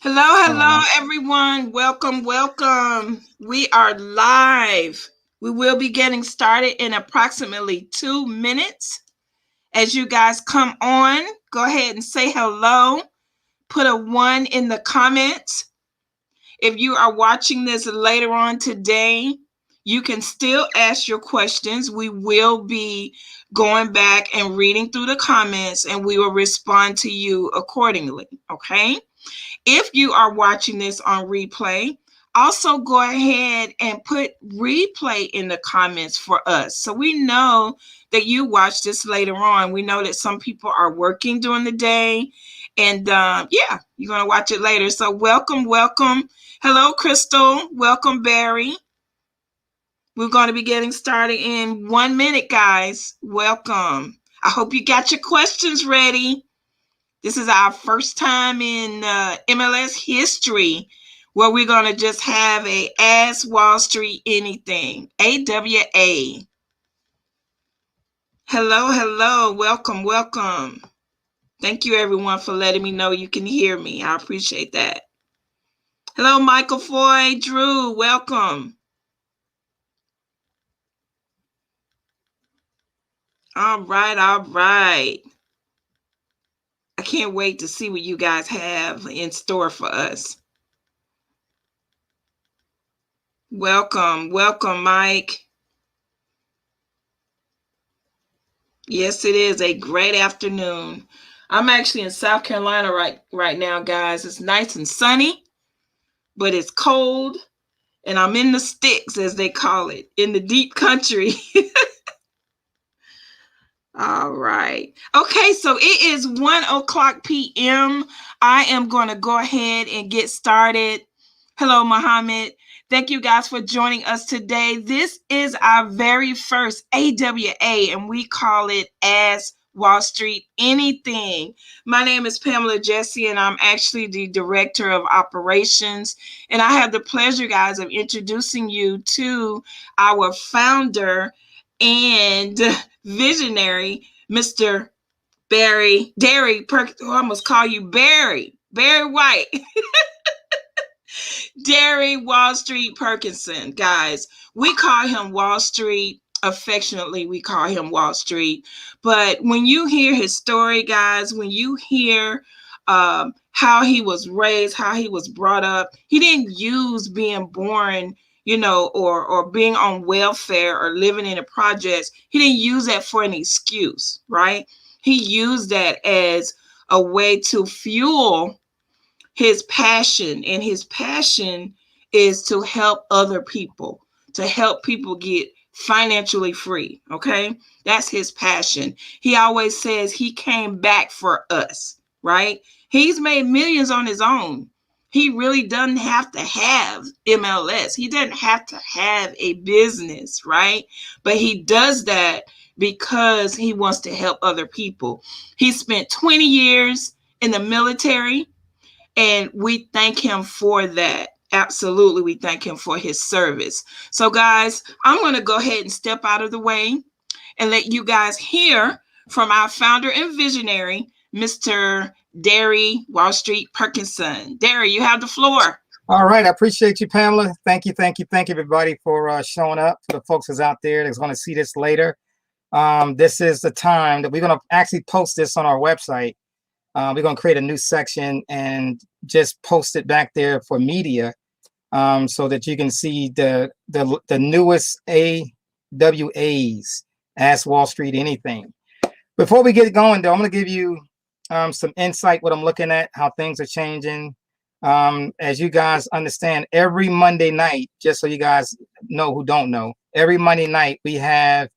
Hello, everyone. Welcome. We are live. We will be getting started in approximately 2 minutes. As you guys come on, go ahead and say hello. Put a 1 in the comments. If you are watching this later on today, you can still ask your questions. We will be going back and reading through the comments, and we will respond to you accordingly, okay? If you are watching this on replay, also go ahead and put replay in the comments for us. So we know that you watch this later on. We know that some people are working during the day, and yeah, you're going to watch it later. So welcome. Hello, Crystal. Welcome, Barry. We're going to be getting started in 1 minute, guys. Welcome. I hope you got your questions ready. This is our first time in MLS history where we're going to just have a Ask Wallstreet Anything, AWA. Hello. Welcome. Thank you, everyone, for letting me know you can hear me. I appreciate that. Hello, Michael Foy, Drew, welcome. All right. I can't wait to see what you guys have in store for us. Welcome, Mike. Yes, it is a great afternoon. I'm actually in South Carolina right now, guys. It's nice and sunny, but it's cold, and I'm in the sticks, as they call it, in the deep country. All right. Okay, so it is 1:00 p.m. I am going to go ahead and get started. Hello, Muhammad. Thank you guys for joining us today. This is our very first AWA, and we call it Ask Wallstreet Anything. My name is Pamela Jesse, and I'm actually the Director of Operations. And I have the pleasure, guys, of introducing you to our founder and visionary, Mr. Derry Perkins. Oh, I almost call you Barry White. Derry Wallstreet Perkinson, guys. We call him Wall Street. Affectionately, we call him Wall Street. But when you hear his story, guys, when you hear how he was raised, how he was brought up, he didn't use being born, or being on welfare or living in the projects. He didn't use that for an excuse, right? He used that as a way to fuel his passion, and his passion is to help other people, to help people get financially free, okay? That's his passion. He always says he came back for us, right? He's made millions on his own. He really doesn't have to have MLS. He doesn't have to have a business, right? But he does that because he wants to help other people. He spent 20 years in the military, and we thank him for that. Absolutely, we thank him for his service. So, guys, I'm going to go ahead and step out of the way and let you guys hear from our founder and visionary, Mr. Derry Wallstreet Perkinson. Derry, you have the floor. All right. I appreciate you, Pamela. Thank you, everybody, for showing up. For the folks that's out there that's going to see this later, this is the time that we're going to actually post this on our website. We're going to create a new section and just post it back there for media, so that you can see the newest AWAs, Ask Wallstreet Anything. Before we get going, though, I'm going to give you some insight, what I'm looking at, how things are changing. As you guys understand, every Monday night, just so you guys know who don't know, every Monday night we have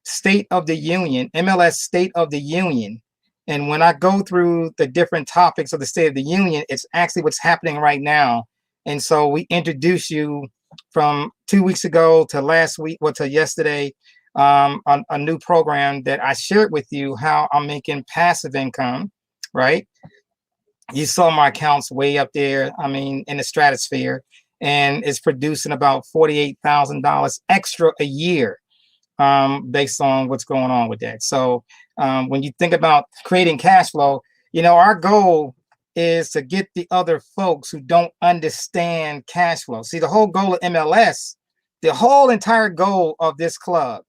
State of the Union, MLS State of the Union. And when I go through the different topics of the State of the Union, it's actually what's happening right now. And so we introduce you from 2 weeks ago to last week, to yesterday, a new program that I shared with you, how I'm making passive income, right? You saw my accounts way up there, I mean, in the stratosphere, and it's producing about $48,000 extra a year. based on what's going on with that. So when you think about creating cash flow, our goal is to get the other folks who don't understand cash flow. See, the whole goal of MLS, the whole entire goal of this club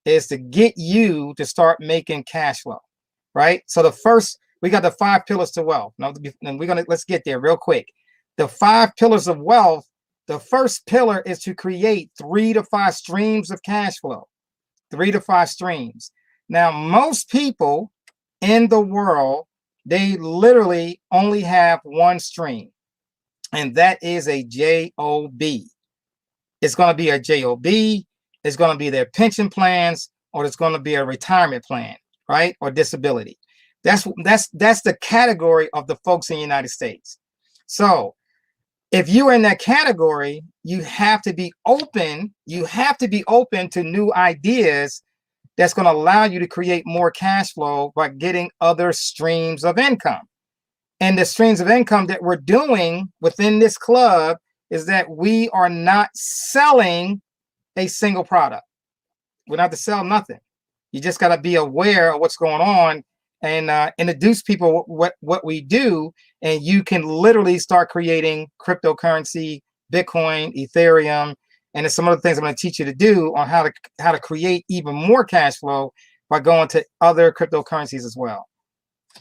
is to get you to start making cash flow, right? So we got the 5 pillars to wealth. Now, and let's get there real quick. The 5 pillars of wealth, the first pillar is to create 3 to 5 streams of cash flow, 3 to 5 streams. Now, most people in the world, they literally only have one stream, and that is a job. It's going to be a job. It's going to be their pension plans, or it's going to be a retirement plan, right? Or disability. That's the category of the folks in the United States. So if you are in that category, you have to be open. You have to be open to new ideas that's going to allow you to create more cash flow by getting other streams of income. And the streams of income that we're doing within this club is that we are not selling a single product. We don't have to sell nothing. You just got to be aware of what's going on and introduce people what we do, and you can literally start creating cryptocurrency, Bitcoin, Ethereum, and there's some other things I'm going to teach you to do on how to create even more cash flow by going to other cryptocurrencies as well.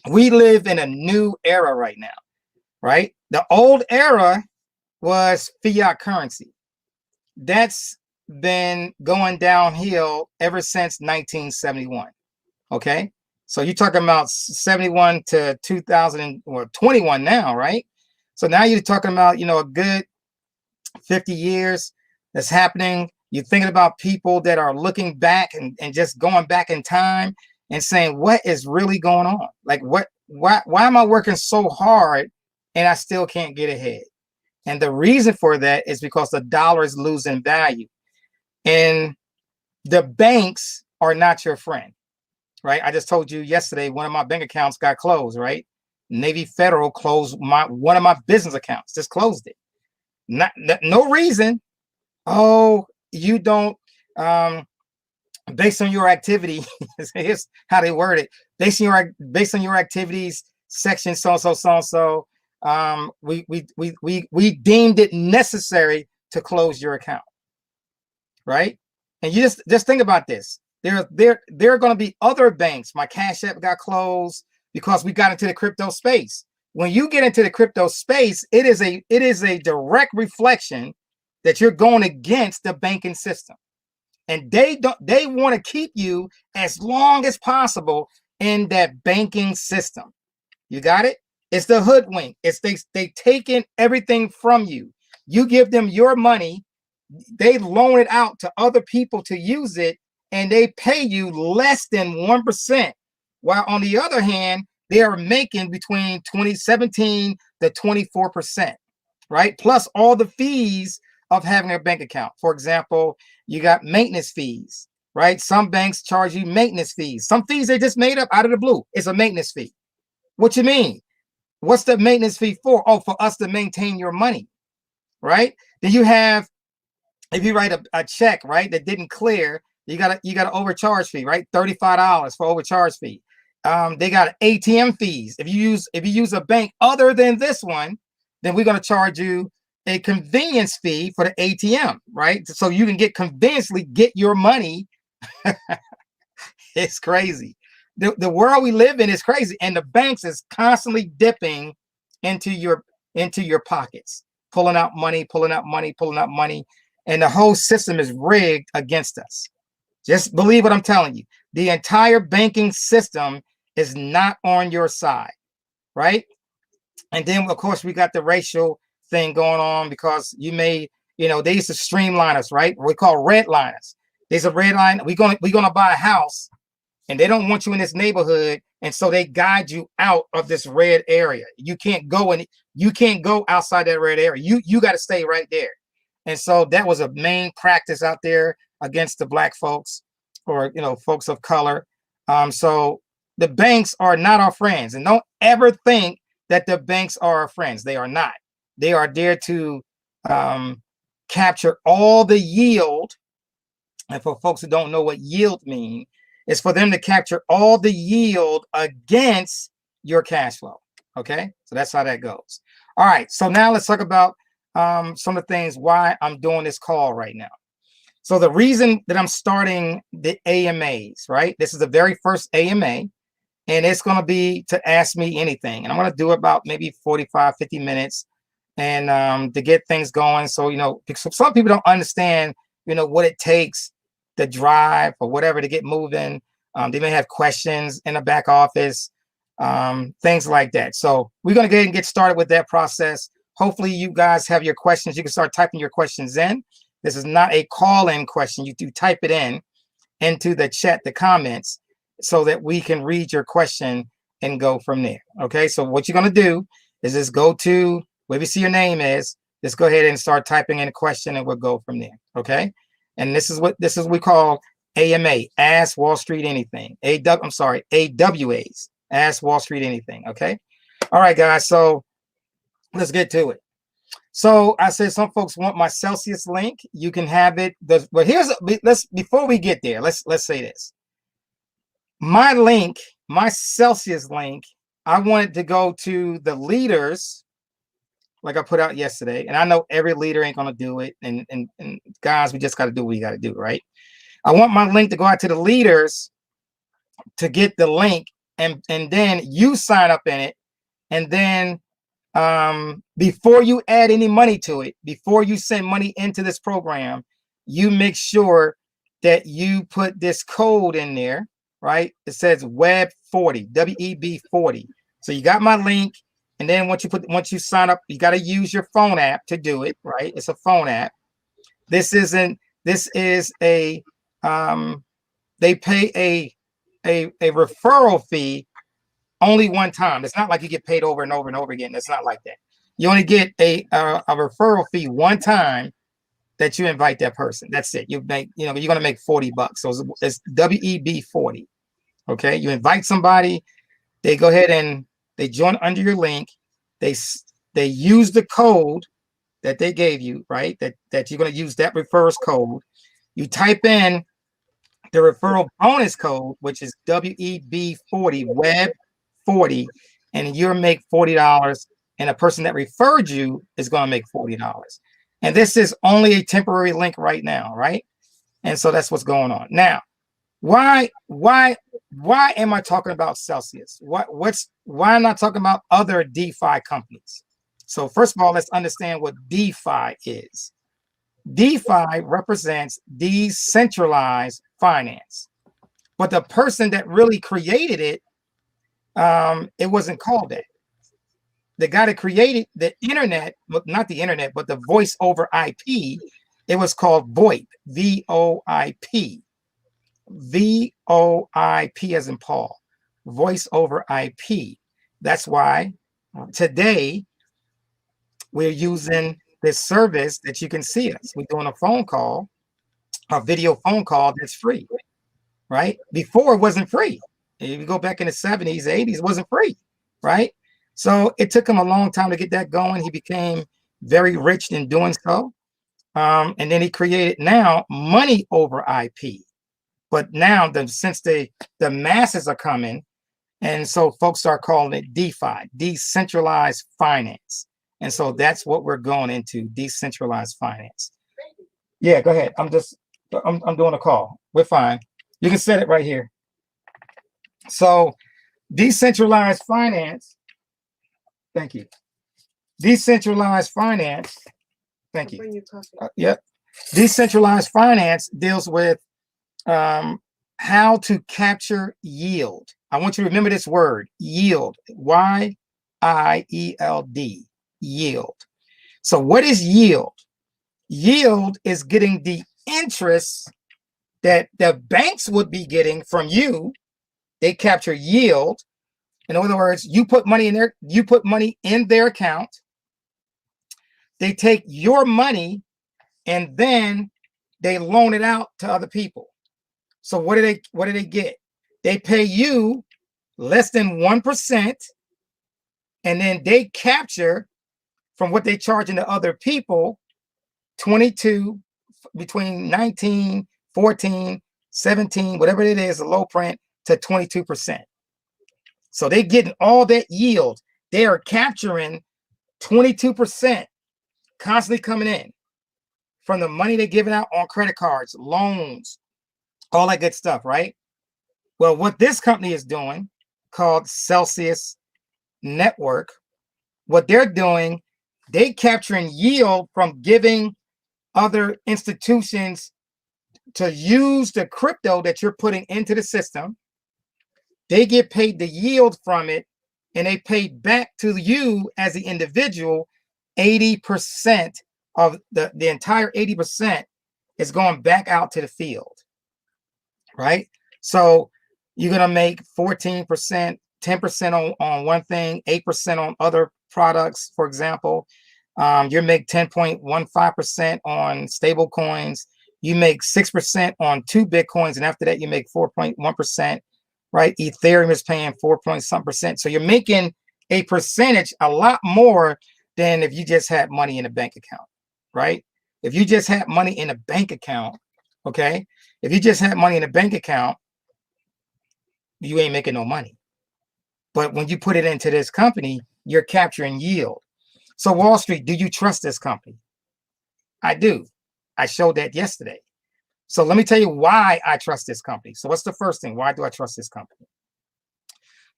We live in a new era right now, right? The old era was fiat currency. That's been going downhill ever since 1971. Okay, so you're talking about 71 to 2021 now, right? So now you're talking about a good 50 years that's happening. You're thinking about people that are looking back and just going back in time and saying, what is really going on? Like, why am I working so hard and I still can't get ahead? And the reason for that is because the dollar is losing value. And the banks are not your friend, right? I just told you yesterday, one of my bank accounts got closed, right? Navy Federal closed one of my business accounts, just closed it. No reason. Oh, you don't, based on your activity, here's how they word it. Based on your activities, section so-and-so, we deemed it necessary to close your account. Right? And you just think about this. There are going to be other banks. My Cash App got closed because we got into the crypto space. When you get into the crypto space, it is a direct reflection that you're going against the banking system. And they want to keep you as long as possible in that banking system. You got it? It's the hoodwink. It's they taking everything from you. You give them your money, they loan it out to other people to use it, and they pay you less than 1%. While on the other hand, they are making between 17 to 24%, right? Plus all the fees of having a bank account. For example, you got maintenance fees, right? Some banks charge you maintenance fees. Some fees they just made up out of the blue. It's a maintenance fee. What you mean? What's the maintenance fee for? Oh, for us to maintain your money, right? Then you have, if you write a check, right, that didn't clear, you got an overcharge fee, right? $35 for overcharge fee. They got ATM fees. If you use a bank other than this one, then we're going to charge you a convenience fee for the ATM, right? So you can conveniently get your money. It's crazy. The world we live in is crazy, and the banks is constantly dipping into your pockets, pulling out money, and the whole system is rigged against us. Just believe what I'm telling you. The entire banking system is not on your side, right? And then of course we got the racial thing going on because they used to streamline us, right? We call redliners. There's a red line. We're gonna buy a house, and they don't want you in this neighborhood, and so they guide you out of this red area. You can't go outside that red area. You got to stay right there. And so that was a main practice out there against the black folks or folks of color. So the banks are not our friends, and don't ever think that the banks are our friends. They are not. They are there to capture all the yield and for folks who don't know what yield mean, is for them to capture all the yield against your cash flow. Okay, so that's how that goes. All right, so now let's talk about some of the things why I'm doing this call right now. So the reason that I'm starting the AMAs, right? This is the very first AMA, and it's going to be to ask me anything. And I'm going to do about maybe 45, 50 minutes and to get things going. So, you know, because some people don't understand, you know, what it takes to drive or whatever to get moving. They may have questions in the back office, things like that. So we're going to go ahead and get started with that process. Hopefully you guys have your questions. You can start typing your questions in. This is not a call-in question. You do type it in into the chat, the comments, so that we can read your question and go from there. Okay, so what you're going to do is just go to wherever you see your name is, just go ahead and start typing in a question and we'll go from there. Okay, and this is what we call AMA, Ask Wall Street Anything. AWAs, Ask Wall Street Anything. Okay, all right, guys, so let's get to it. So I said some folks want my Celsius link. You can have it. But before we get there, let's say this. My link, my Celsius link, I wanted to go to the leaders, like I put out yesterday. And I know every leader ain't gonna do it. And guys, we just got to do what we got to do, right? I want my link to go out to the leaders to get the link, and then you sign up in it, and then before you add any money to it, before you send money into this program, you make sure that you put this code in there, right? It says web 40, WEB 40. So you got my link, and then once you sign up, you got to use your phone app to do it, right? It's a phone app. This is a they pay a referral fee only one time. It's not like you get paid over and over and over again. It's not like that. You only get a referral fee one time that you invite that person. That's it. You make, you know, you're gonna make $40. So it's WEB 40. Okay. You invite somebody, they go ahead and they join under your link. They use the code that they gave you, right? That you're gonna use that referrals code. You type in the referral bonus code, which is WEB 40, web 40, and you'll make $40, and a person that referred you is going to make $40. And this is only a temporary link right now, right? And so that's what's going on now. Why am I talking about Celsius? Why am I talking about other DeFi companies? So first of all, let's understand what DeFi is. DeFi represents decentralized finance, but the person that really created it, it wasn't called that. The guy that created the internet, not the internet, but the voice over IP, it was called VoIP, VoIP, VoIP as in Paul, voice over IP. That's why today we're using this service that you can see us. We're doing a phone call, a video phone call that's free, right? Before it wasn't free. If you go back in the 70s, 80s, it wasn't free, right? So it took him a long time to get that going. He became very rich in doing so. And then he created now money over IP. But now since the masses are coming, and so folks start calling it DeFi, decentralized finance. And so that's what we're going into, decentralized finance. Yeah, go ahead. I'm doing a call. We're fine. You can set it right here. So decentralized finance, thank you. Decentralized finance, thank you. Yep. Decentralized finance deals with how to capture yield. I want you to remember this word, yield, YIELD, yield. So what is yield? Yield is getting the interest that the banks would be getting from you. They capture yield. In other words, you put money in their account. They take your money and then they loan it out to other people. So what do they get? They pay you less than 1%, and then they capture from what they charge into other people between 19, 14, 17, whatever it is, a low print to 22%. So they're getting all that yield. They are capturing 22% constantly coming in from the money they're giving out on credit cards, loans, all that good stuff, right? Well, what this company is doing, called Celsius Network, what they're doing, they capturing yield from giving other institutions to use the crypto that you're putting into the system. They get paid the yield from it, and they pay back to you as the individual 80% of the entire 80% is going back out to the field, right? So you're going to make 14%, 10% on one thing, 8% on other products, for example. You make 10.15% on stable coins. You make 6% on 2 Bitcoins. And after that, you make 4.1%, right? Ethereum is paying 4 point some percent. So you're making a percentage a lot more than if you just had money in a bank account, right? If you just had money in a bank account, okay? If you just had money in a bank account, you ain't making no money. But when you put it into this company, you're capturing yield. So Wall Street, do you trust this company? I do. I showed that yesterday. So let me tell you why I trust this company. So what's the first thing? Why do I trust this company?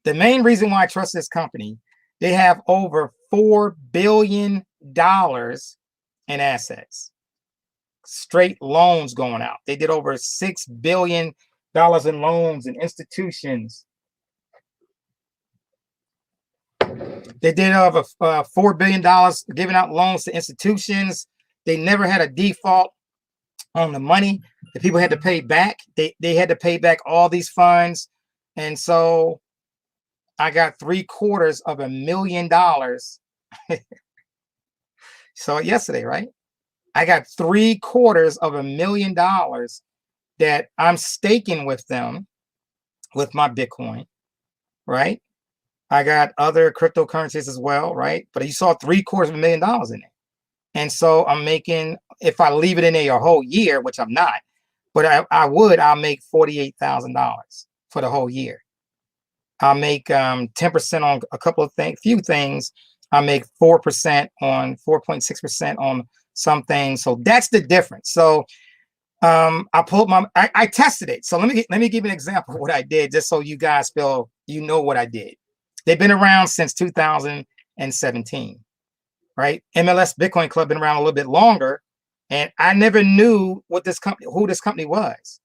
The main reason why I trust this company, they have over $4 billion in assets. Straight loans going out. They did over $6 billion in loans and institutions. They did over $4 billion giving out loans to institutions. They never had a default on the money that people had to pay back. They had to pay back all these funds. And so I got $750,000. So yesterday, right? I got $750,000 that I'm staking with them with my Bitcoin, right? I got other cryptocurrencies as well, right? But you saw $750,000 in it. And so I'm making, if I leave it in there a whole year, which I'm not, but I'll make $48,000 for the whole year. I'll make 10% on a couple of few things. I make 4% on 4.6% on some things. So that's the difference. So I tested it. So let me give you an example of what I did, just so you guys feel you know what I did. They've been around since 2017, right? MLS Bitcoin Club been around a little bit longer, and I never knew who this company was.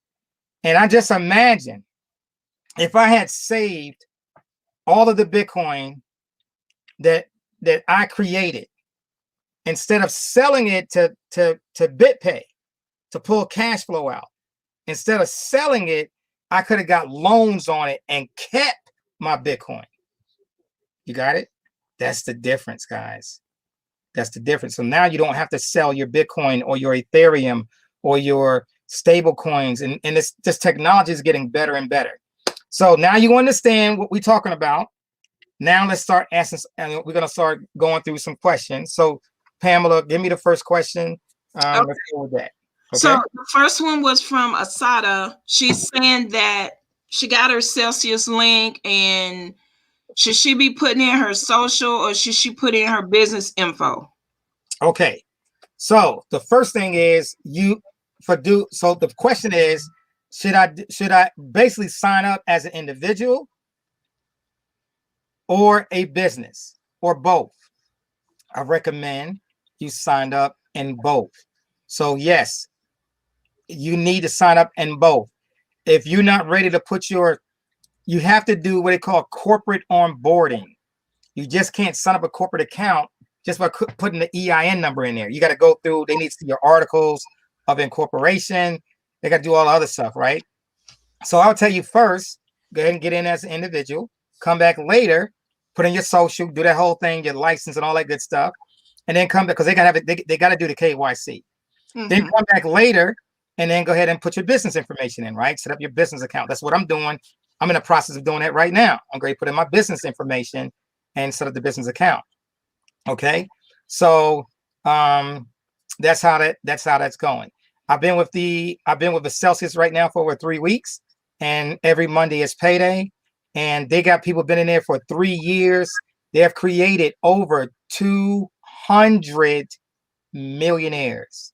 And I just imagine if I had saved all of the Bitcoin that I created, instead of selling it to BitPay to pull cash flow out, instead of selling it, I could have got loans on it and kept my Bitcoin. You got it? That's the difference, guys. That's the difference. So now you don't have to sell your Bitcoin or your Ethereum or your stable coins. And this technology is getting better and better. So now you understand what we're talking about. Now let's start asking, and we're going to start going through some questions. So Pamela, give me the first question. Okay. Let's go with that. Okay? So the first one was from Asada. She's saying that she got her Celsius link, and should she be putting in her social, or should she put in her business info? Okay. So the first thing is so the question is, should I basically sign up as an individual or a business or both? I recommend you sign up in both. So yes, you need to sign up in both. If you're not ready to you have to do what they call corporate onboarding. You just can't sign up a corporate account just by putting the EIN number in there. You got to go through, they need to see your articles of incorporation. They got to do all the other stuff, right? So I'll tell you first, go ahead and get in as an individual, come back later, put in your social, do that whole thing, your license and all that good stuff. And then come back, because they got to do the KYC. Mm-hmm. Then come back later and then go ahead and put your business information in, right? Set up your business account. That's what I'm doing. I'm in the process of doing that right now. I'm going to put in my business information and set up the business account. Okay. So that's how that's going. I've been with the Celsius right now for over 3 weeks, and every Monday is payday. And they got people been in there for 3 years. They have created over 200 millionaires.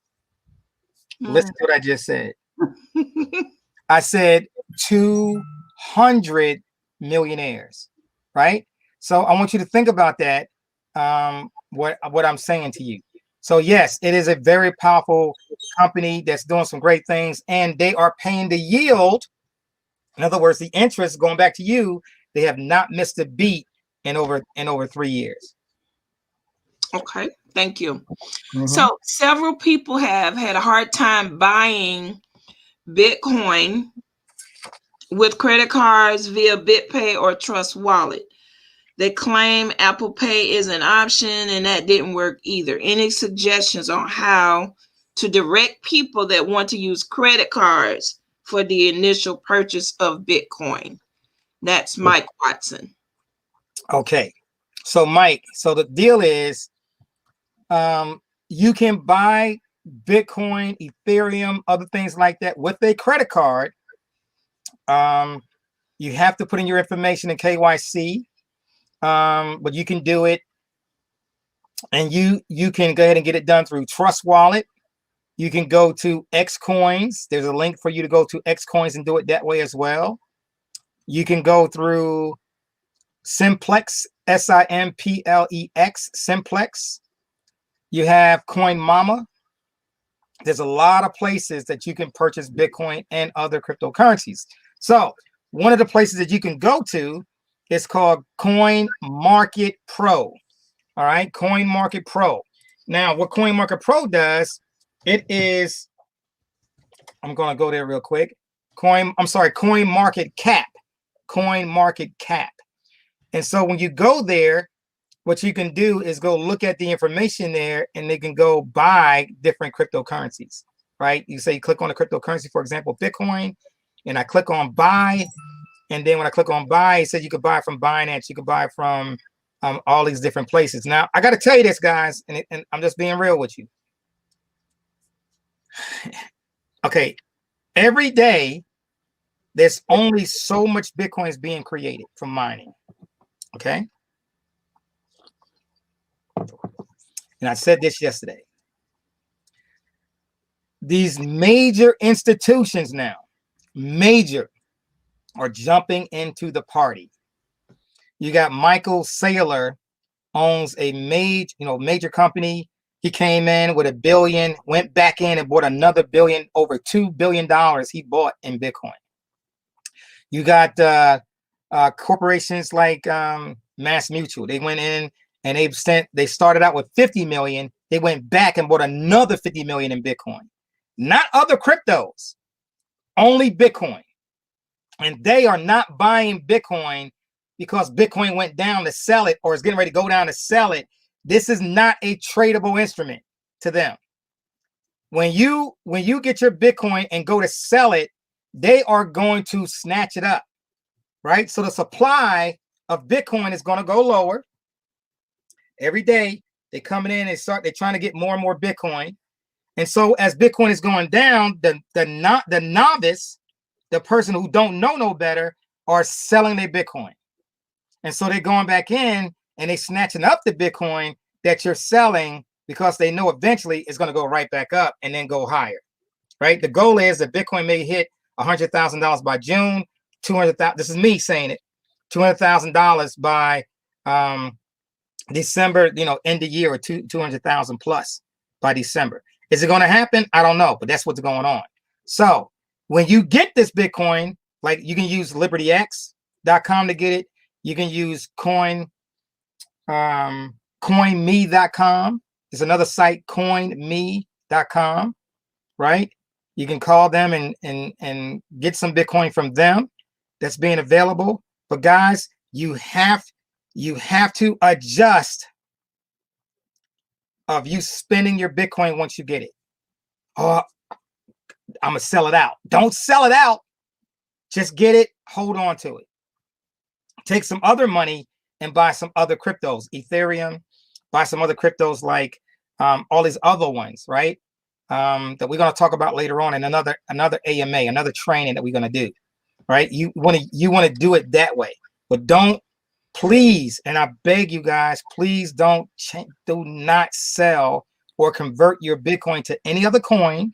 Listen to what I just said. I said 200 millionaires, right? So I want you to think about that. What I'm saying to you. So yes, it is a very powerful company that's doing some great things, and they are paying the yield. In other words, the interest going back to you. They have not missed a beat in over 3 years. Okay, thank you. So several people have had a hard time buying Bitcoin with credit cards via BitPay or Trust Wallet. They claim Apple Pay is an option, and that didn't work either. Any suggestions on how to direct people that want to use credit cards for the initial purchase of Bitcoin? That's Mike Watson. Okay. So Mike, so the deal is you can buy Bitcoin, Ethereum, other things like that with a credit card. You have to put in your information in KYC, but you can do it, and you can go ahead and get it done through Trust Wallet. You can go to Xcoins. There's a link for you to go to Xcoins and do it that way as well. You can go through Simplex, Simplex, Simplex. You have Coin Mama. There's a lot of places that you can purchase Bitcoin and other cryptocurrencies. So one of the places that you can go to is called Coin Market Pro. All right, Coin Market Pro. Now, what Coin Market Pro does, it is, I'm going to go there real quick. Coin Market Cap. Coin Market Cap. And so when you go there, what you can do is go look at the information there, and they can go buy different cryptocurrencies, right? You say you click on a cryptocurrency, for example, Bitcoin, and I click on buy. And then when I click on buy, it says you could buy from Binance, you could buy from all these different places. Now, I got to tell you this, guys, and I'm just being real with you. Okay, every day, there's only so much Bitcoin is being created from mining, okay? And I said this yesterday. These major institutions now, are jumping into the party. You got Michael Saylor, owns a major company. He came in with $1 billion, went back in and bought another $1 billion, over $2 billion he bought in Bitcoin. You got corporations like Mass Mutual. They went in and they started out with 50 million. They went back and bought another 50 million in Bitcoin. Not other cryptos, only Bitcoin. And they are not buying Bitcoin because Bitcoin went down to sell it or is getting ready to go down to sell it. This is not a tradable instrument to them. When you get your Bitcoin and go to sell it, they are going to snatch it up, right? So the supply of Bitcoin is going to go lower. Every day they're coming in and they're trying to get more and more Bitcoin. And so as Bitcoin is going down, the novice, the person who don't know no better, are selling their Bitcoin. And so they're going back in and they snatching up the Bitcoin that you're selling because they know eventually it's going to go right back up and then go higher, right? The goal is that Bitcoin may hit $100,000 by June, 200,000. This is me saying it, $200,000 by December, end of year, or 200,000 plus by December. Is it going to happen? I don't know, but that's what's going on. So when you get this Bitcoin, like you can use libertyx.com to get it. You can use coinme.com. There's another site, coinme.com, right? You can call them and get some Bitcoin from them that's being available. But guys, you have to adjust of you spending your Bitcoin once you get it. Oh, I'm gonna sell it out. Don't sell it out. Just get it, hold on to it. Take some other money and buy some other cryptos, Ethereum, buy some other cryptos like all these other ones, right? that we're going to talk about later on in another AMA, another training that we're going to do. Right? You want to do it that way, but don't, please, and I beg you guys, please do not sell or convert your Bitcoin to any other coin,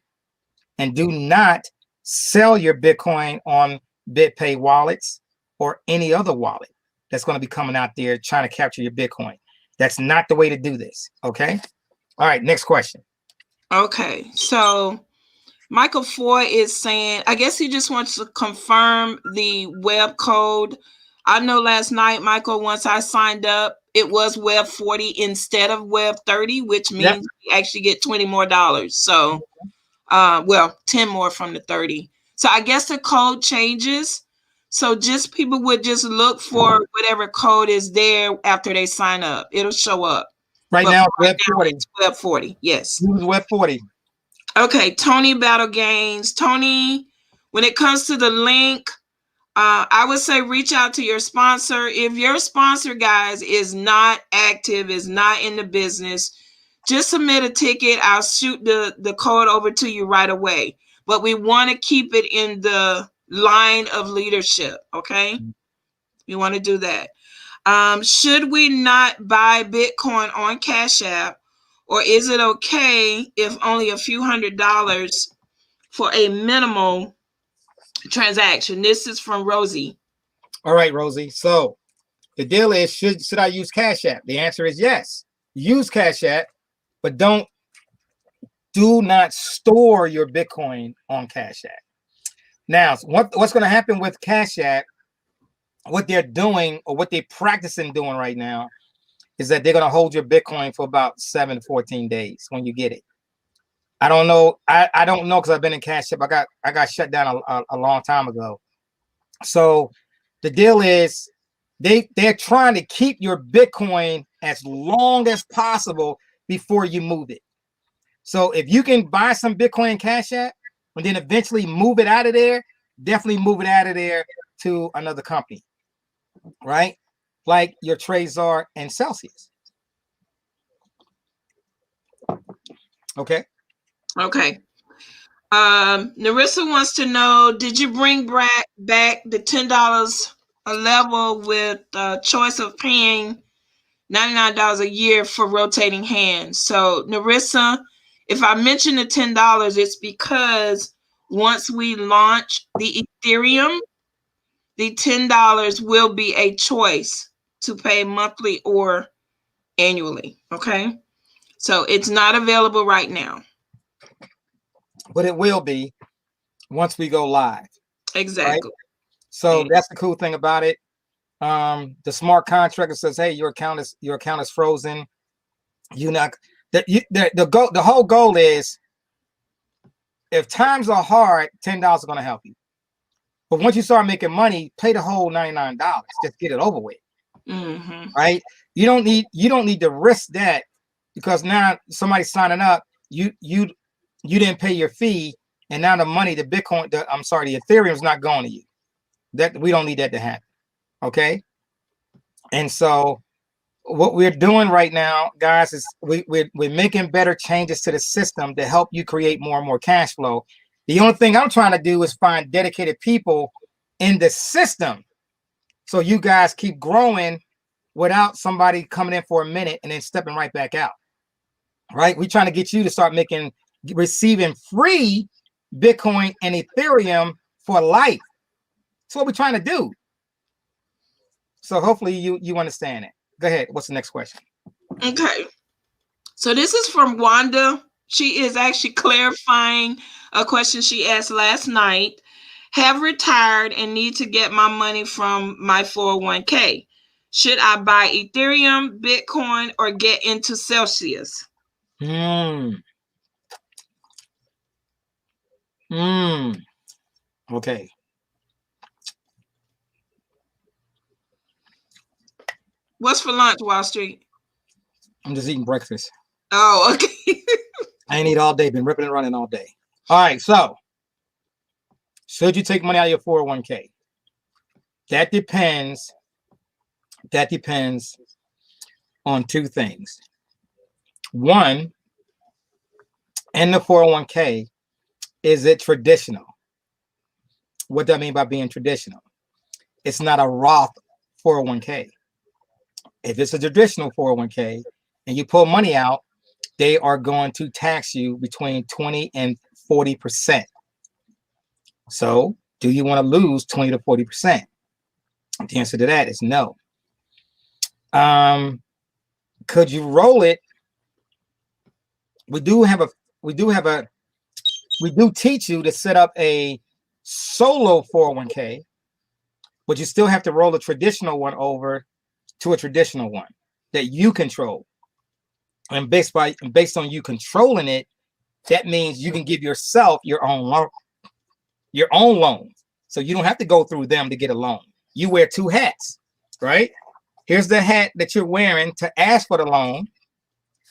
and do not sell your Bitcoin on BitPay wallets or any other wallet that's going to be coming out there trying to capture your Bitcoin. That's not the way to do this. Okay. All right. Next question. Okay. So Michael Foy is saying, I guess he just wants to confirm the web code. I know last night, Michael, once I signed up, it was web 40 instead of web 30, which means we actually get $20 more. So, well, 10 more from the 30. So I guess the code changes. So just people would just look for whatever code is there after they sign up. It'll show up. Right now, web 40. Web 40, yes. Use web 40. Okay, Tony Battle Games. Tony, when it comes to the link, I would say reach out to your sponsor. If your sponsor, guys, is not active, is not in the business, just submit a ticket. I'll shoot the code over to you right away. But we want to keep it in the line of leadership, okay? You want to do that. Should we not buy Bitcoin on Cash App? Or is it okay if only a few $100s for a minimal transaction? This is from Rosie. All right, Rosie. So the deal is, should I use Cash App? The answer is yes. Use Cash App, but do not store your Bitcoin on Cash App. Now, what's going to happen with Cash App, what they're doing or what they're practicing doing right now, is that they're going to hold your Bitcoin for about 7 to 14 days when you get it. I don't know. I don't know, because I've been in Cash App. I got shut down a long time ago. So the deal is they're trying to keep your Bitcoin as long as possible before you move it. So if you can buy some Bitcoin Cash App and then eventually move it out of there, definitely move it out of there to another company, right? Like your Trezor and Celsius. Okay. Okay. Narissa wants to know, did you bring back the $10 a level with the choice of paying $99 a year for rotating hands? So Narissa, if I mention the $10, it's because once we launch the Ethereum, the $10 will be a choice to pay monthly or annually. Okay. So it's not available right now. But it will be once we go live. Exactly. Right? So that's the cool thing about it. The smart contract says, hey, your account is frozen. The whole goal is, if times are hard, $10 is going to help you. But once you start making money, pay the whole $99. Just get it over with. Mm-hmm. Right? You don't need to risk that, because now somebody's signing up. You didn't pay your fee, and now the money, the Ethereum is not going to you. That we don't need that to happen. Okay. And so what we're doing right now, guys, is we're making better changes to the system to help you create more and more cash flow. The only thing I'm trying to do is find dedicated people in the system, so you guys keep growing without somebody coming in for a minute and then stepping right back out. Right? We're trying to get you to start receiving free Bitcoin and Ethereum for life. That's what we're trying to do. So hopefully you understand it. Go ahead. What's the next question? Okay. So this is from Wanda. She is actually clarifying a question she asked last night. Have retired and need to get my money from my 401k. Should I buy Ethereum, Bitcoin, or get into Celsius? Okay. What's for lunch, Wall Street? I'm just eating breakfast. Oh, okay. I ain't eat all day. Been ripping and running all day. All right. So, should you take money out of your 401k? That depends on two things. One, in the 401k, is it traditional? What do I mean by being traditional? It's not a Roth 401k. If it's a traditional 401k and you pull money out, they are going to tax you between 20 and 40%. So do you want to lose 20 to 40%? The answer to that is no. Could you roll it? We do teach you to set up a solo 401k, but you still have to roll a traditional one over to a traditional one that you control. And based on you controlling it, that means you can give yourself your own loan. So you don't have to go through them to get a loan. You wear two hats, right? Here's the hat that you're wearing to ask for the loan.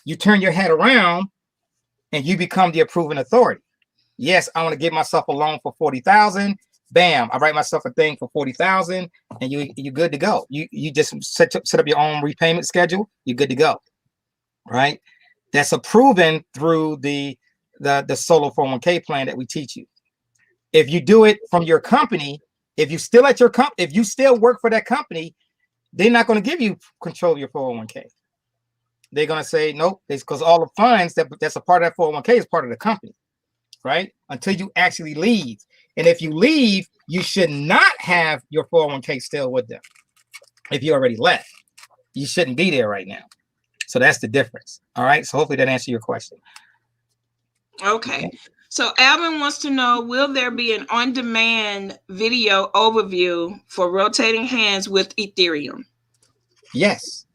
You turn your hat around and you become the approving authority. Yes, I want to give myself a loan for $40,000. Bam, I write myself a thing for $40,000, and you're good to go. You just set up your own repayment schedule. You're good to go, right? That's approved through the solo 401k plan that we teach you. If you do it from your company, if you still work for that company, they're not going to give you control of your 401k. They're going to say nope, because all the funds that's a part of that 401k is part of the company, right? Until you actually leave. And if you leave, you should not have your 401k still with them. If you already left, you shouldn't be there right now. So that's the difference. All right. So hopefully that answers your question. Okay. So Alvin wants to know, will there be an on-demand video overview for rotating hands with Ethereum? Yes.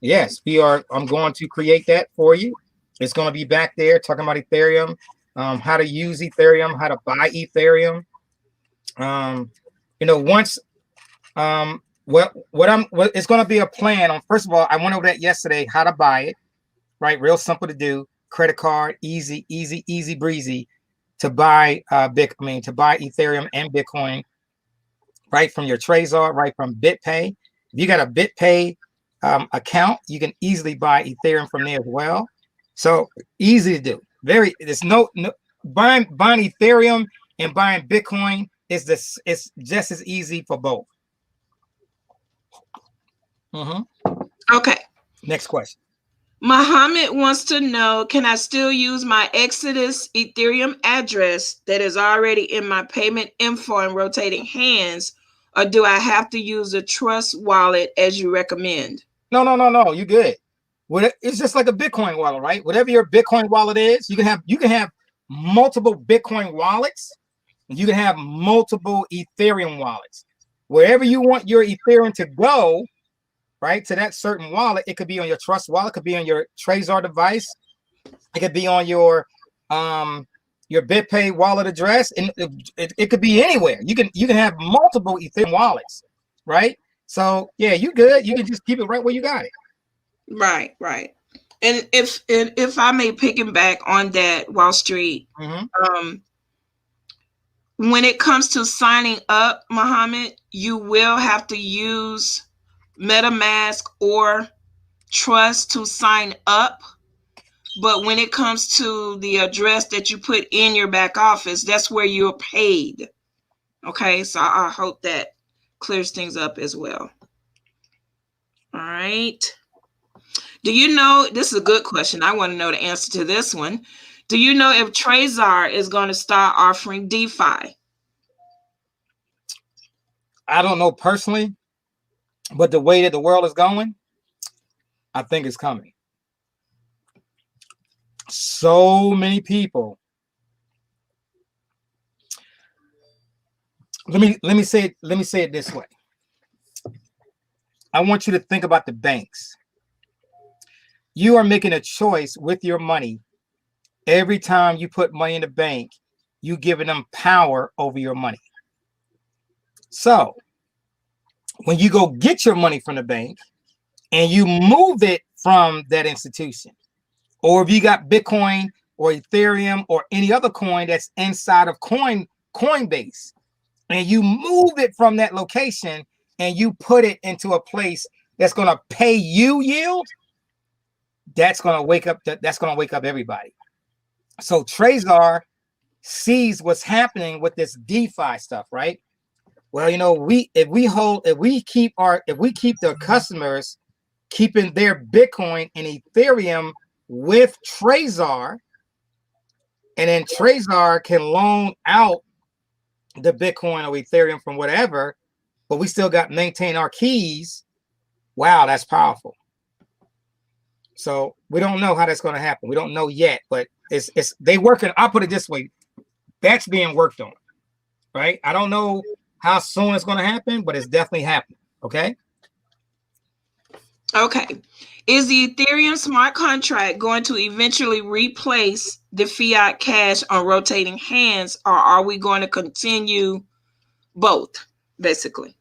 I'm going to create that for you. It's going to be back there talking about Ethereum, how to use Ethereum, how to buy Ethereum. It's going to be a plan on. First of all, I went over that yesterday, how to buy it, right? Real simple to do. Credit card, easy breezy to buy to buy Ethereum and Bitcoin, right from your Trezor, right from BitPay. If you got a BitPay account, you can easily buy Ethereum from there as well. So easy to do. There's no buying Ethereum and buying Bitcoin it's just as easy for both. Okay. Next question. Muhammad wants to know, can I still use my Exodus Ethereum address that is already in my payment info and rotating hands, or do I have to use a trust wallet as you recommend? No. You good. It's just like a Bitcoin wallet, right? Whatever your Bitcoin wallet is, you can have multiple Bitcoin wallets. You can have multiple Ethereum wallets. Wherever you want your Ethereum to go, right, to that certain wallet, it could be on your Trust wallet, it could be on your Trezor device, it could be on your BitPay wallet address, and it could be anywhere. You can have multiple Ethereum wallets, right? So yeah, you good. You can just keep it right where you got it. Right. And if I may piggyback on that, Wallstreet, when it comes to signing up, Muhammad, you will have to use MetaMask or Trust to sign up. But when it comes to the address that you put in your back office, that's where you're paid. Okay, so I hope that clears things up as well. All right. Do you know, this is a good question. I want to know the answer to this one. Do you know if Trezor is going to start offering DeFi? I don't know personally, but the way that the world is going, I think it's coming. So many people. Let me say it this way. I want you to think about the banks. You are making a choice with your money. Every time you put money in the bank, you giving them power over your money. So when you go get your money from the bank and you move it from that institution, or if you got Bitcoin or Ethereum or any other coin that's inside of Coinbase, and you move it from that location and you put it into a place that's going to pay you yield, that's going to wake up everybody. So Trezor sees what's happening with this DeFi stuff, right? Well, if we keep the customers keeping their Bitcoin and Ethereum with Trezor, and then Trezor can loan out the Bitcoin or Ethereum from whatever, but we still got to maintain our keys. Wow, that's powerful. So we don't know how that's going to happen. We don't know yet, but it's they working. I'll put it this way: that's being worked on, right? I don't know how soon it's going to happen, but it's definitely happening. Okay. Okay. Is the Ethereum smart contract going to eventually replace the fiat cash on rotating hands, or are we going to continue both, basically?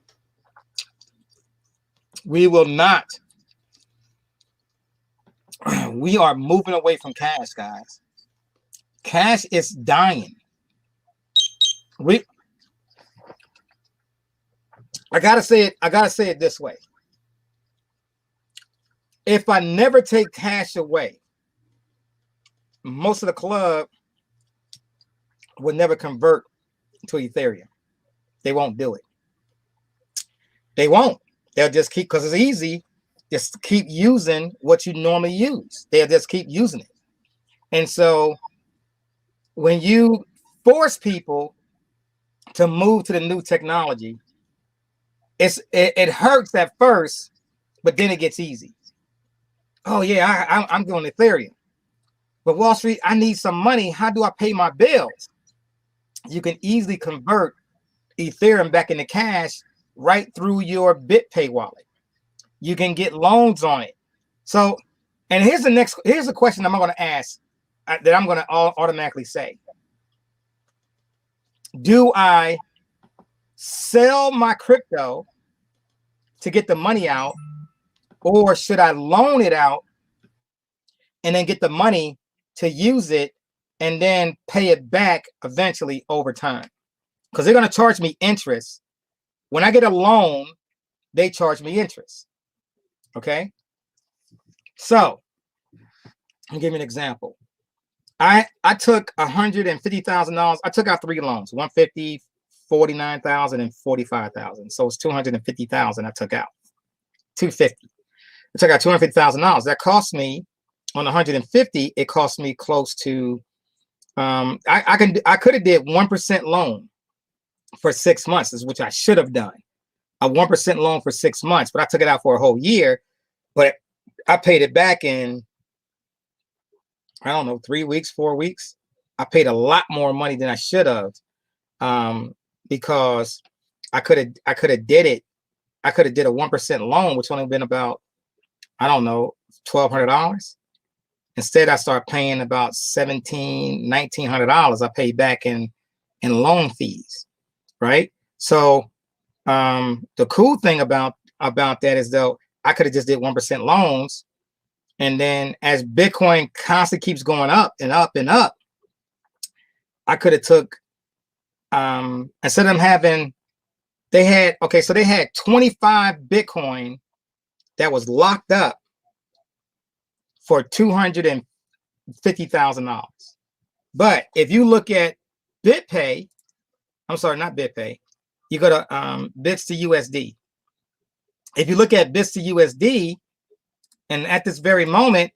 We will not. We are moving away from cash, guys. Cash is dying. I gotta say it this way. If I never take cash away, most of the club would never convert to Ethereum. They won't do it. They won't. They'll just keep, because it's easy, just keep using what you normally use. They'll just keep using it. And so when you force people to move to the new technology, it hurts at first, but then it gets easy. Oh yeah, I'm doing Ethereum, but Wall Street, I need some money. How do I pay my bills? You can easily convert Ethereum back into cash right through your BitPay wallet. You can get loans on it. So, and here's the question I'm going to ask that I'm going to automatically say. Do I sell my crypto to get the money out, or should I loan it out and then get the money to use it and then pay it back eventually over time? Because they're going to charge me interest. When I get a loan, they charge me interest. Okay. So I'll give you an example. I took $150,000. I took out 3 loans, 150, 49,000, and 45,000. So it's 250,000 I took out. 250. I took out $250,000. That cost me, on 150, it cost me close to I could have did 1% loan for 6 months, which I should have done. A 1% loan for 6 months, but I took it out for a whole year. But I paid it back in, I don't know, 3 weeks, 4 weeks. I paid a lot more money than I should have, because I could have did it. I could have did a 1% loan, which only been about, I don't know, $1,200. Instead, I started paying about $1,700, $1,900. I paid back in loan fees, right? So the cool thing about that is, though, I could have just did 1% loans, and then as Bitcoin constantly keeps going up and up and up, I could have took instead of them having, they had 25 Bitcoin that was locked up for $250,000. But if you look at BitPay, I'm sorry, not BitPay, you go to bits to USD. If you look at bits to USD, and at this very moment,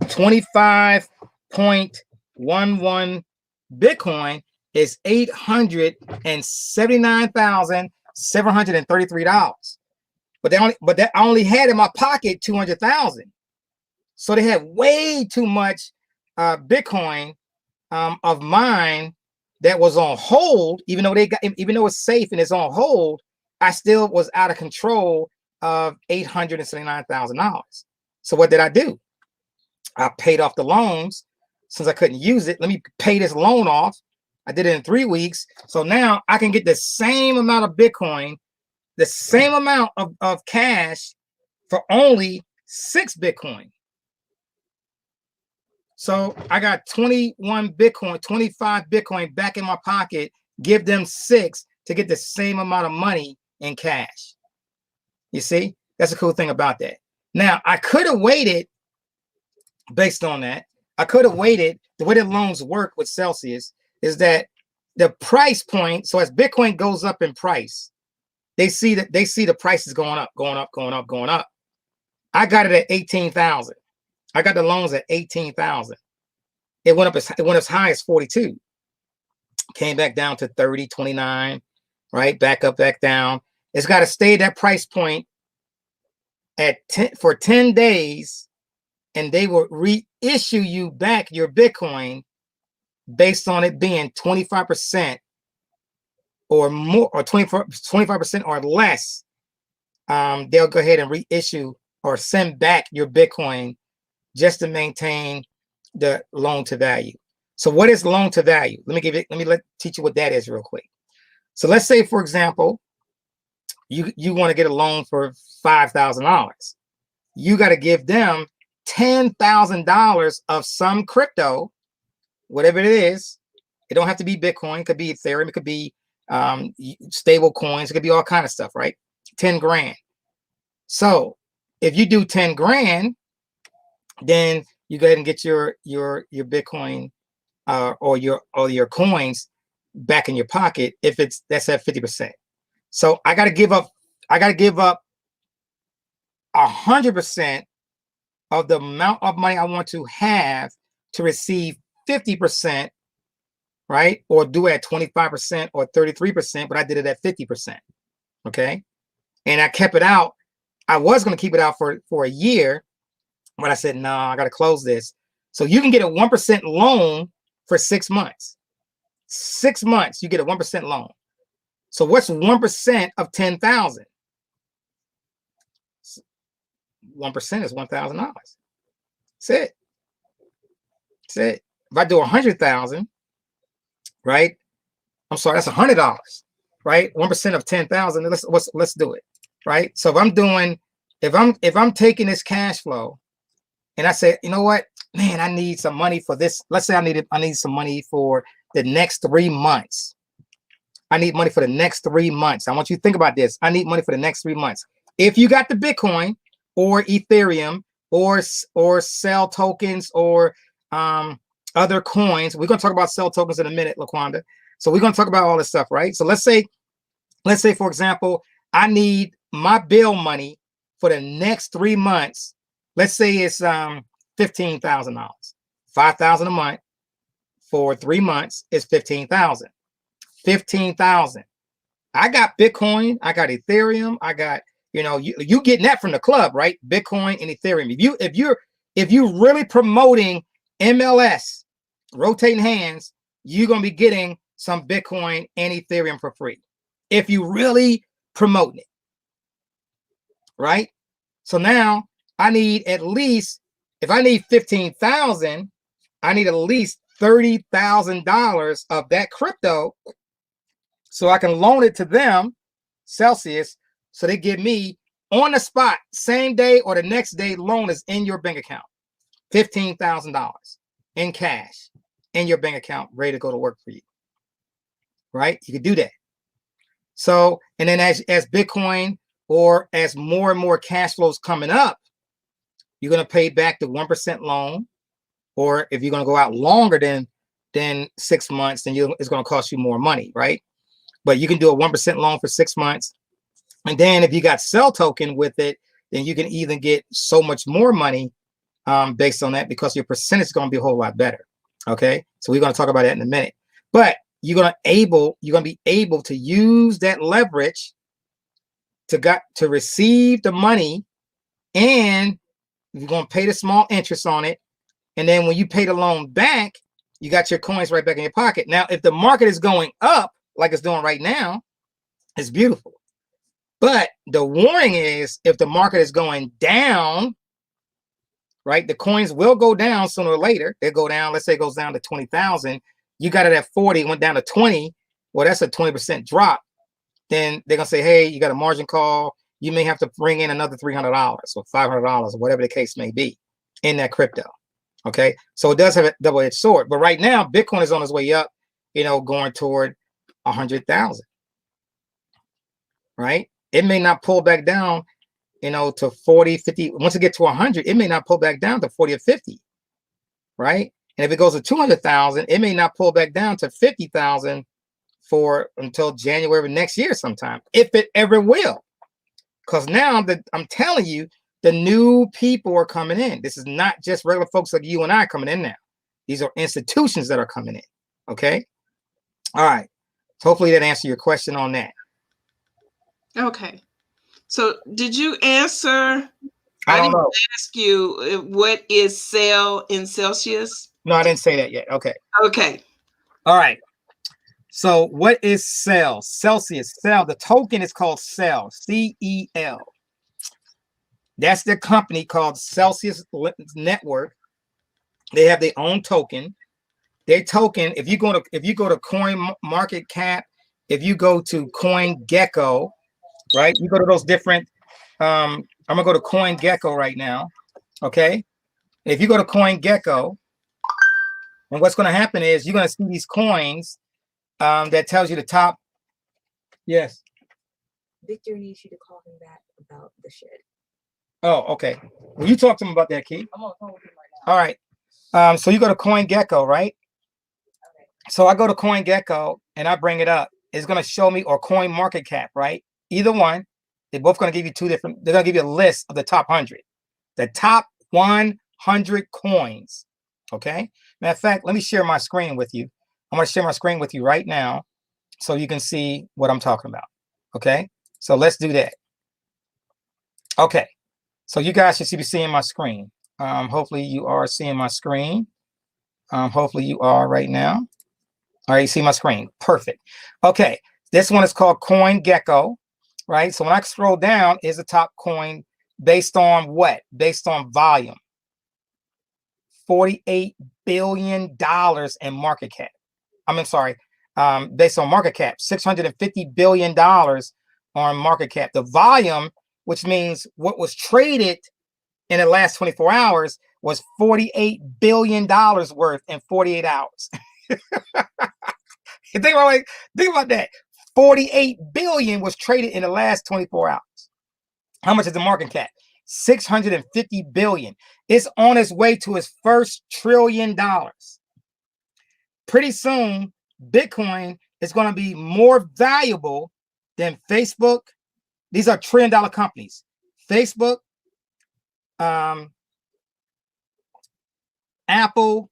25.11 Bitcoin is $879,733. But I only had in my pocket 200,000. So they had way too much Bitcoin of mine that was on hold. Even though it's safe and it's on hold, I still was out of control of $879,000. So what did I do? I paid off the loans. Since I couldn't use it, let me pay this loan off. I did it in 3 weeks. So now I can get the same amount of Bitcoin, the same amount of cash for only 6 Bitcoin. So I got 21 Bitcoin, 25 Bitcoin back in my pocket, give them 6 to get the same amount of money in cash. You see, that's a cool thing about that. Now, I could have waited based on that. I could have waited. The way that loans work with Celsius is that the price point. So as Bitcoin goes up in price, they see the prices going up, going up, going up, going up. I got it at 18,000. I got the loans at 18,000. It went as high as 42. Came back down to 30, 29, right? Back up, back down. It's got to stay at that price point at 10 for 10 days, and they will reissue you back your Bitcoin based on it being 25% or more, or 25% or less. They'll go ahead and reissue or send back your Bitcoin just to maintain the loan to value. So what is loan to value? Let me teach you what that is real quick. So let's say, for example, you want to get a loan for $5,000. You got to give them $10,000 of some crypto, whatever it is. It don't have to be Bitcoin. It could be Ethereum. It could be stable coins. It could be all kind of stuff, right? 10 grand. So if you do 10 grand, then you go ahead and get your Bitcoin or your coins back in your pocket if that's at 50%. So I got to give up 100% of the amount of money I want to have to receive 50%, right? Or do it at 25% or 33%, but I did it at 50%. Okay. And I kept it out. I was going to keep it out for a year, but I said, no, I got to close this. So you can get a 1% loan for 6 months. 6 months, you get a 1% loan. So what's 1% of 10,000? 1% is $1,000. That's it. That's it. If I do 100,000, right? I'm sorry, that's $100, right? 1% of 10,000. Let's do it, right? So if I'm taking this cash flow, and I say, you know what, man, I need some money for this. Let's say I need some money for the next 3 months. I need money for the next 3 months. I want you to think about this. I need money for the next 3 months. If you got the Bitcoin or Ethereum or sell tokens or other coins, we're going to talk about sell tokens in a minute, Laquanda. So we're going to talk about all this stuff, right? So let's say, for example, I need my bill money for the next 3 months. Let's say it's $15,000, $5,000 a month for 3 months is 15,000. 15,000. I got Bitcoin, I got Ethereum, I got, you getting that from the club, right? Bitcoin and Ethereum. If you're really promoting MLS, rotating hands, you're gonna be getting some Bitcoin and Ethereum for free. If you really promoting it, right? So now I need at least, if I need 15,000, I need at least $30,000 of that crypto so I can loan it to them, Celsius, so they give me on the spot, same day or the next day, loan is in your bank account. $15,000 in cash in your bank account, ready to go to work for you. Right? You could do that. So, and then as Bitcoin or as more and more cash flows coming up, you're going to pay back the 1% loan. Or if you're going to go out longer than 6 months, then it's going to cost you more money, right? But you can do a 1% loan for 6 months. And then if you got sell token with it, then you can even get so much more money based on that, because your percentage is going to be a whole lot better. Okay. So we're going to talk about that in a minute. But you're going to be able to use that leverage to receive the money, and you're going to pay the small interest on it. And then when you pay the loan back, you got your coins right back in your pocket. Now, if the market is going up like it's doing right now, it's beautiful. But the warning is, if the market is going down, right, the coins will go down sooner or later. They go down, let's say it goes down to 20,000. You got it at 40, went down to 20. Well, that's a 20% drop. Then they're going to say, hey, you got a margin call. You may have to bring in another $300 or $500 or whatever the case may be in that crypto. Okay. So it does have a double-edged sword. But right now, Bitcoin is on its way up, going toward 100,000. Right. It may not pull back down, to 40, 50. Once it gets to 100, it may not pull back down to 40 or 50. right? And if it goes to 200,000, it may not pull back down to 50,000 for until January of next year sometime, if it ever will. Because now that I'm telling you, the new people are coming in. This is not just regular folks like you and I coming in now. These are institutions that are coming in. Okay. All right. So hopefully that answers your question on that. Okay. So did you answer? I don't know. Ask you what is cell in Celsius? No, I didn't say that yet. Okay. Okay. All right. So what is cell? Celsius. Cell. The token is called cell. CEL. That's the company called Celsius Network. They have their own token. Their token, if you go to Coin Market Cap, if you go to Coin Gecko, right? You go to those different. I'm gonna go to Coin Gecko right now. Okay. If you go to Coin Gecko, and what's going to happen is you're going to see these coins that tells you the top. Yes. Victor needs you to call him back about the shed. Oh, okay. Will you talk to him about that, Keith? I'm on the phone with him right now. All right. So you go to Coin Gecko, right? Okay. So I go to Coin Gecko and I bring it up. It's going to show me, or Coin Market Cap, right? Either one. They're both going to give you two different. They're going to give you a list of the top 100, the top 100 coins. Okay. Matter of fact, let me share my screen with you. I'm going to share my screen with you right now so you can see what I'm talking about. Okay. So let's do that. Okay. So you guys should be seeing my screen. Hopefully you are seeing my screen. Hopefully you are right now. All right, you see my screen. Perfect. Okay. This one is called Coin Gecko, right? So when I scroll down, is the top coin based on what? Based on volume. $48 billion in market cap. I'm sorry, based on market cap, $650 billion on market cap. The volume, which means what was traded in the last 24 hours, was $48 billion worth in 48 hours. Think about that. 48 billion was traded in the last 24 hours. How much is the market cap? 650 billion. It's on its way to its first $1 trillion. Pretty soon, Bitcoin is going to be more valuable than Facebook. These are $1 trillion companies. Facebook, Apple,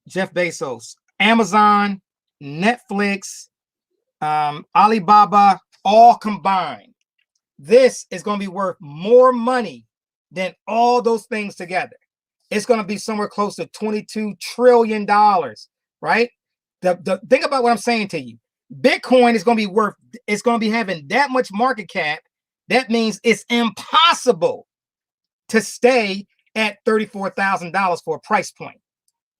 Jeff Bezos, Amazon, Netflix, Alibaba, all combined. This is going to be worth more money than all those things together. It's going to be somewhere close to $22 trillion, right? Think about what I'm saying to you. Bitcoin is going to be worth, it's going to be having that much market cap. That means it's impossible to stay at $34,000 for a price point.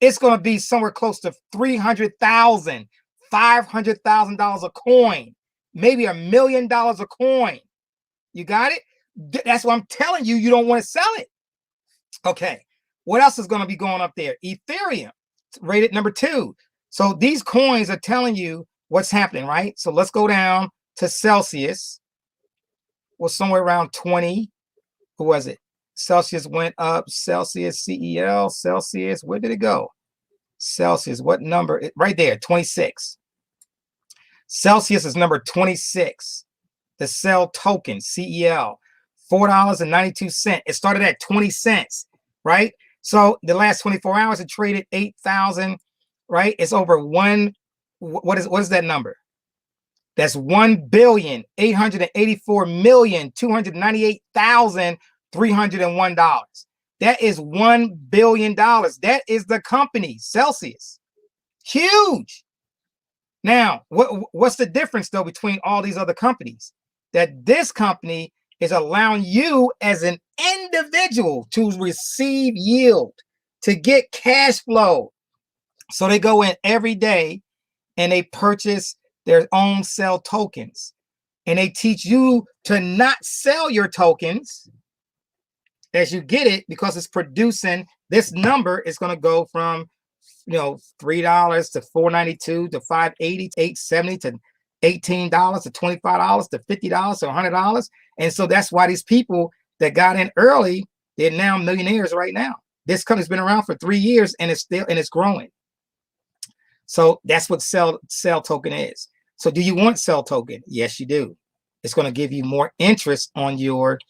It's going to be somewhere close to $300,000, $500,000 a coin, maybe $1 million a coin. You got it? That's what I'm telling you. You don't want to sell it. Okay. What else is going to be going up there? Ethereum, rated number 2. So these coins are telling you what's happening, right? So let's go down to Celsius. Was somewhere around 20. Who was it? Celsius went up. Celsius, CEL, Celsius. Where did it go? Celsius, what number? Right there, 26. Celsius is number 26. The Cell token, CEL, $4.92. It started at 20 cents, right? So the last 24 hours, it traded 8,000, right? It's over one. What is that number? That's $1,884,298,301. That is $1 billion. That is the company, Celsius. Huge. Now, what's the difference, though, between all these other companies? That this company is allowing you as an individual to receive yield, to get cash flow. So they go in every day and they purchase their own Cell tokens. And they teach you to not sell your tokens as you get it, because it's producing, this number is going to go from, $3 to $4.92 to $5.80 to $8.70 to $18 to $25 to $50 to $100. And so that's why these people that got in early, they're now millionaires right now. This company's been around for 3 years and it's growing. So that's what cell token is. So do you want cell token? Yes, you do. It's going to give you more interest on your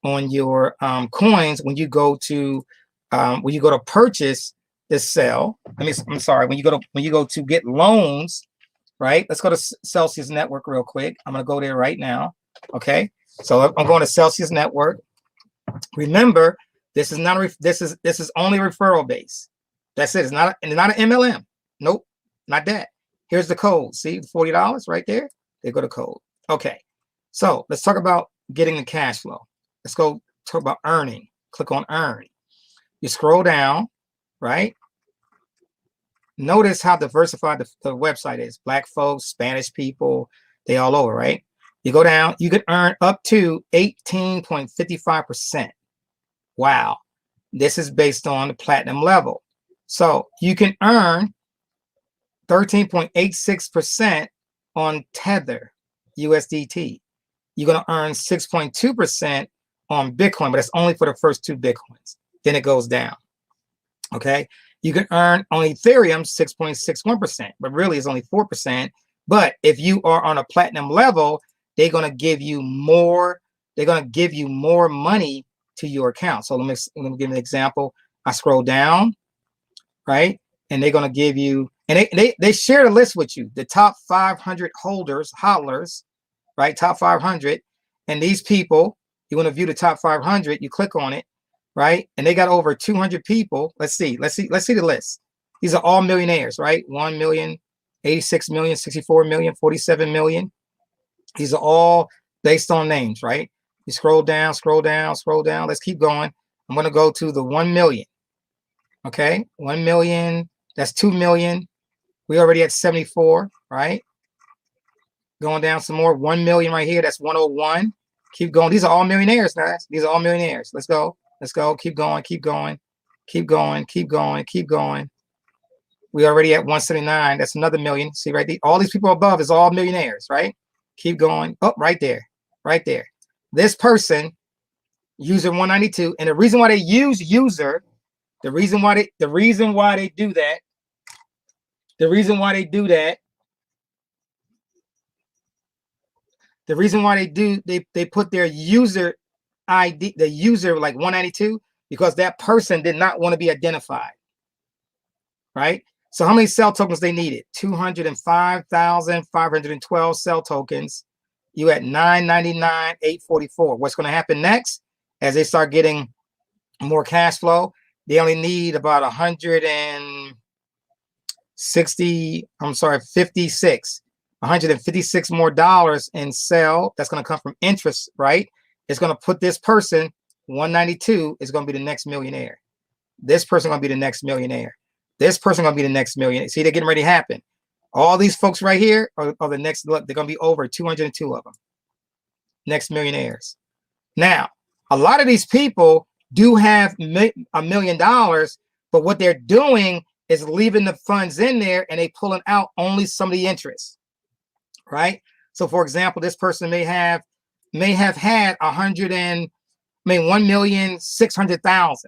coins when you go to purchase this cell. I'm sorry, when you go to get loans, right? Let's go to Celsius Network real quick. I'm going to go there right now. Okay. So I'm going to Celsius Network. Remember, this is not this is only referral base. That's it. It's not an MLM. Nope, not that. Here's the code. See, $40 right there. They go to code. Okay. So let's talk about getting the cash flow. Let's go talk about earning. Click on earn. You scroll down, right? Notice how diversified the website is. Black folks, Spanish people, they all over, right? You go down, you can earn up to 18.55%. Wow. This is based on the platinum level. So you can earn 13.86% on Tether USDT. You're going to earn 6.2% on Bitcoin, but that's only for the first 2 Bitcoins. Then it goes down. Okay. You can earn on Ethereum 6.61%, but really it's only 4%. But if you are on a platinum level, they're going to give you more. They're going to give you more money to your account. So let me give an example. I scroll down, right? And they're going to give you, and they share the list with you, the top 500 hodlers, right? Top 500. And these people, you want to view the top 500, you click on it, right? And they got over 200 people. Let's see the list. These are all millionaires, right? 1 million, 86 million, 64 million, 47 million. These are all based on names, right? You scroll down, scroll down, scroll down. Let's keep going. I'm going to go to the 1 million. Okay. 1 million. That's 2 million. We already at 74, right? Going down some more. 1 million right here. That's 101. Keep going. These are all millionaires, guys. These are all millionaires. Let's go. Let's go. Keep going. Keep going. Keep going. Keep going. Keep going. We already at 179. That's another million. See right there. All these people above is all millionaires, right? Keep going. Oh, right there. Right there. This person, user 192, and the reason why they use user, the reason why they do that, the reason why they put their user ID, the user like 192, because that person did not want to be identified, right? So how many cell tokens they needed? 205,512 cell tokens. You at 999,844. What's going to happen next? As they start getting more cash flow, they only need about 156 more dollars in cell. That's going to come from interest, right? It's going to put this person, 192, is going to be the next millionaire. This person going to be the next millionaire. This person going to be the next millionaire. See, they're getting ready to happen. All these folks right here are the next, look, they're going to be over 202 of them. Next millionaires. Now, a lot of these people do have $1 million, but what they're doing is leaving the funds in there and they pulling out only some of the interest, right? So for example, this person may have had 1,600,000.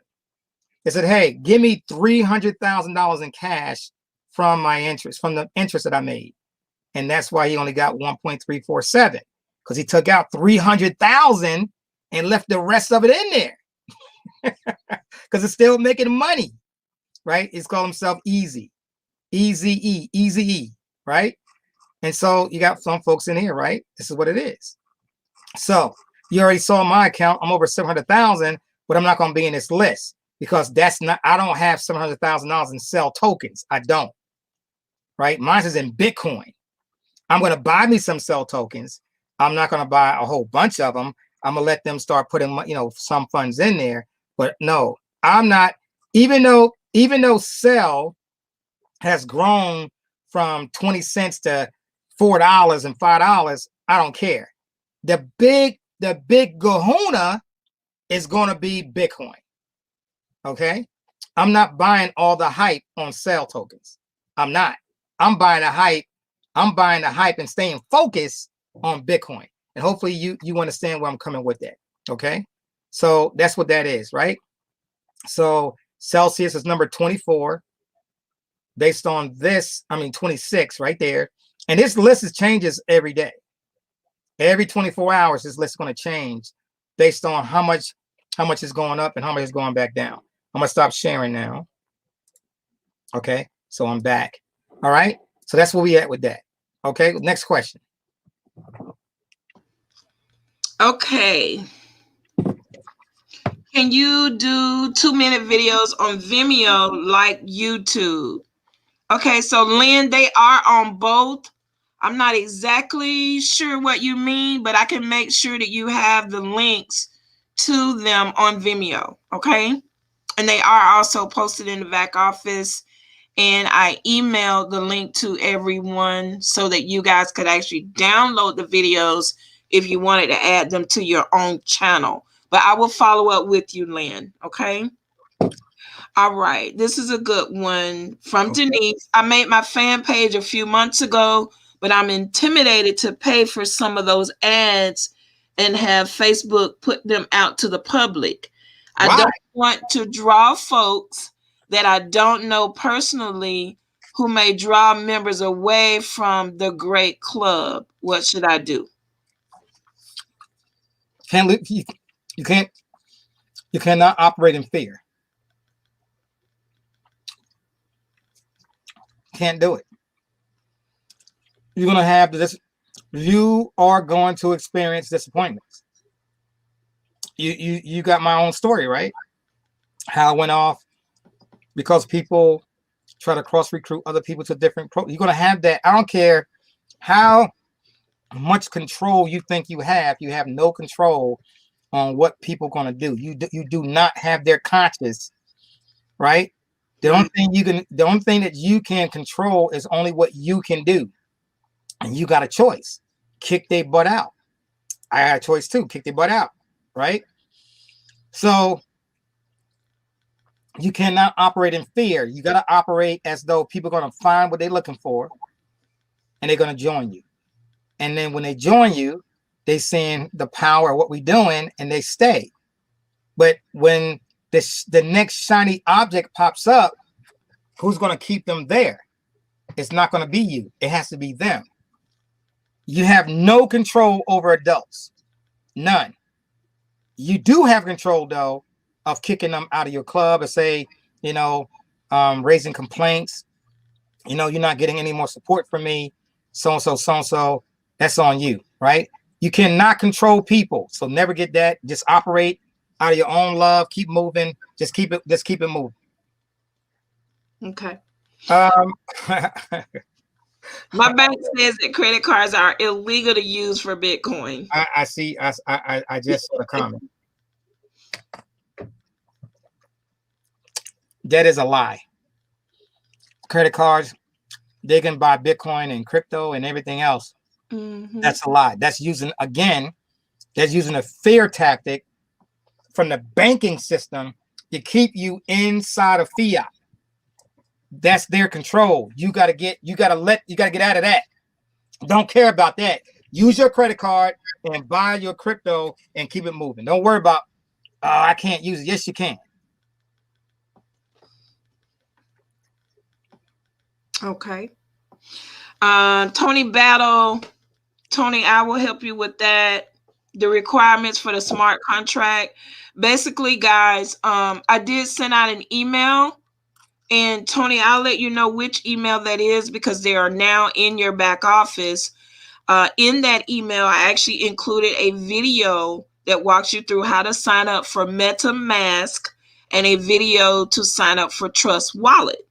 They said, hey, give me $300,000 in cash from my interest, from the interest that I made. And that's why he only got 1.347, because he took out 300,000 and left the rest of it in there. Because it's still making money, right? It's called himself Easy E, right? And so you got some folks in here, right? This is what it is. So you already saw my account. I'm over 700,000, but I'm not going to be in this list because that's not, I don't have $700,000 in cell tokens. I don't, right? Mine is in Bitcoin. I'm going to buy me some cell tokens. I'm not going to buy a whole bunch of them. I'm going to let them start putting, some funds in there. But no, I'm not, even though Cell has grown from 20 cents to $4 and $5, I don't care. The big kahuna is going to be Bitcoin. Okay. I'm not buying all the hype on Cell tokens. I'm not. I'm buying the hype. I'm buying the hype and staying focused on Bitcoin. And hopefully you understand where I'm coming with that. Okay. So that's what that is, right? So Celsius is number 24. Based on this, 26 right there. And this list changes every day. Every 24 hours, this list is going to change based on how much is going up and how much is going back down. I'm going to stop sharing now. Okay, so I'm back. All right, so that's where we at with that. Okay, next question. Okay. Can you do 2-minute videos on Vimeo like YouTube? Okay, so Lynn, they are on both. I'm not exactly sure what you mean, but I can make sure that you have the links to them on Vimeo, okay? And they are also posted in the back office. And I emailed the link to everyone so that you guys could actually download the videos if you wanted to add them to your own channel. But I will follow up with you, Lynn, okay? All right, this is a good one from Denise. I made my fan page a few months ago, but I'm intimidated to pay for some of those ads and have Facebook put them out to the public. I don't want to draw folks that I don't know personally who may draw members away from the great club. What should I do? You cannot operate in fear. Can't do it. You're going to have this. You are going to experience disappointments. You got my own story, right? How it went off because people try to cross recruit other people to different you're going to have that. I don't care how much control you think you have no control on what people are going to do. You do not have their conscience, right? The only thing that you can control is only what you can do. And you got a choice. Kick their butt out. I had a choice too. Kick their butt out, right? So you cannot operate in fear. You got to operate as though people are going to find what they're looking for and they're going to join you. And then when they join you, they seeing the power of what we're doing and they stay. But when the next shiny object pops up, who's going to keep them there? It's not going to be you. It has to be them. You have no control over adults. None. You do have control, though, of kicking them out of your club and say, raising complaints. You're not getting any more support from me. So-and-so. That's on you, right? You cannot control people. So never get that. Just operate out of your own love. Keep moving. Just keep it moving. Okay. My bank says that credit cards are illegal to use for Bitcoin. I see. I just saw the comment. That is a lie. Credit cards, they can buy Bitcoin and crypto and everything else. Mm-hmm. That's a lie. That's using a fear tactic from the banking system to keep you inside of fiat. That's their control. You gotta get out of that. Don't care about that. Use your credit card and buy your crypto and keep it moving. Don't worry about, I can't use it. Yes, you can. Okay. Tony Battle. Tony, I will help you with that. The requirements for the smart contract. Basically, guys, I did send out an email. And Tony, I'll let you know which email that is because they are now in your back office. In that email, I actually included a video that walks you through how to sign up for MetaMask and a video to sign up for Trust Wallet.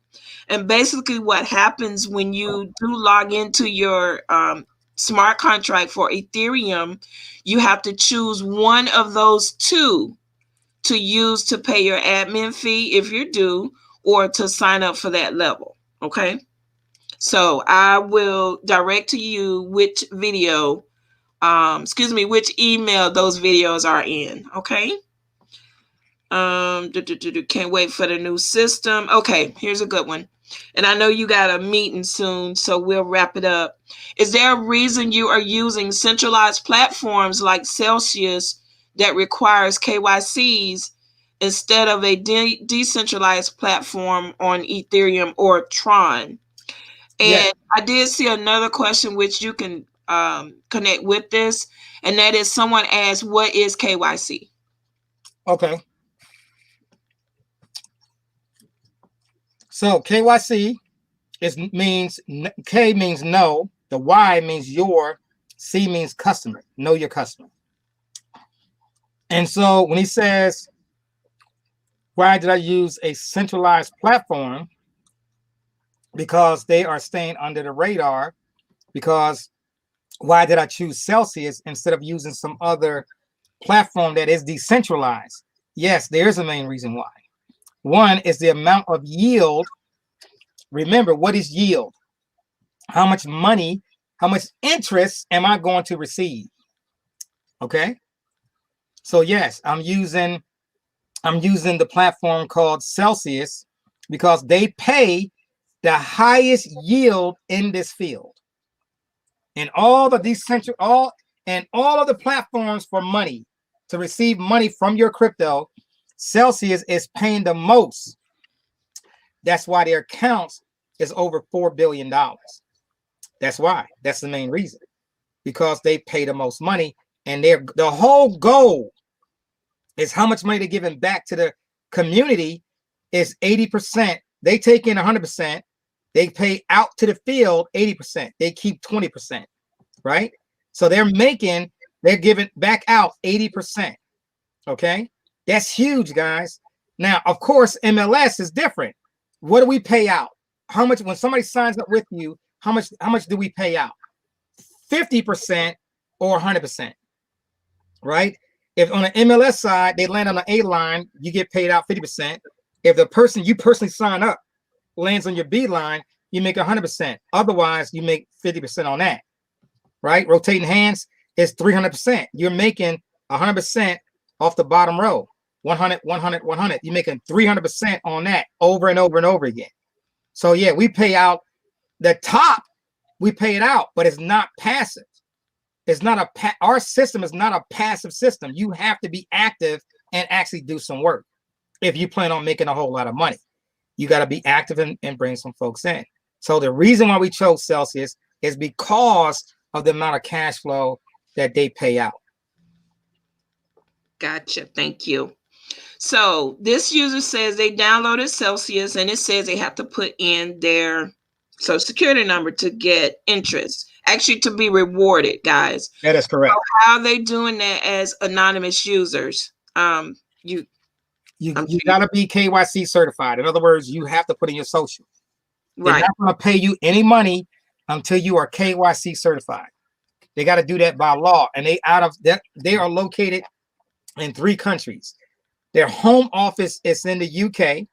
And basically what happens when you do log into your smart contract for Ethereum, you have to choose one of those two to use to pay your admin fee if you're due, or to sign up for that level. Okay. So I will direct to you which video, which email those videos are in. Okay. Can't wait for the new system. Okay. Here's a good one. And I know you got a meeting soon, so we'll wrap it up. Is there a reason you are using centralized platforms like Celsius that requires KYCs instead of a decentralized platform on Ethereum or Tron. Yeah. And I did see another question which you can connect with this, and that is someone asked, what is KYC? Okay. So KYC means K means no, the Y means your, C means customer. Know your customer. And so when he says, why did I use a centralized platform? Because they are staying under the radar. Because why did I choose Celsius instead of using some other platform that is decentralized? Yes, there's a main reason why. One is the amount of yield. Remember, what is yield? How much money, how much interest am I going to receive? Okay. So yes, I'm using the platform called Celsius because they pay the highest yield in this field. And all of the platforms for money to receive money from your crypto, Celsius is paying the most. That's why their accounts is over $4 billion. That's why. That's the main reason. Because they pay the most money, and the whole goal is how much money they're giving back to the community is 80%. They take in 100%. They pay out to the field 80%. They keep 20%, right? So they're giving back out 80%. Okay, that's huge, guys. Now, of course, MLS is different. What do we pay out? How much when somebody signs up with you? How much do we pay out? 50% or 100%, right? If on the MLS side they land on the A line, you get paid out 50%. If the person you personally sign up lands on your B line, you make 100%. Otherwise, you make 50% on that, right? Rotating hands is 300%. You're making 100% off the bottom row. 100, 100, 100. You're making 300% on that over and over and over again. So yeah, we pay out the top. We pay it out, but it's not passive. It's not our system is not a passive system. You have to be active and actually do some work. If you plan on making a whole lot of money, you got to be active and bring some folks in. So the reason why we chose Celsius is because of the amount of cash flow that they pay out. Gotcha. Thank you. So this user says they downloaded Celsius, and it says they have to put in their Social Security number to get interest, actually to be rewarded, guys. That is correct. So how are they doing that as anonymous users? You got to be KYC certified. In other words, you have to put in your social. They're not going to pay you any money until you are KYC certified. They got to do that by law, and they are located in 3 countries. Their home office is in the UK.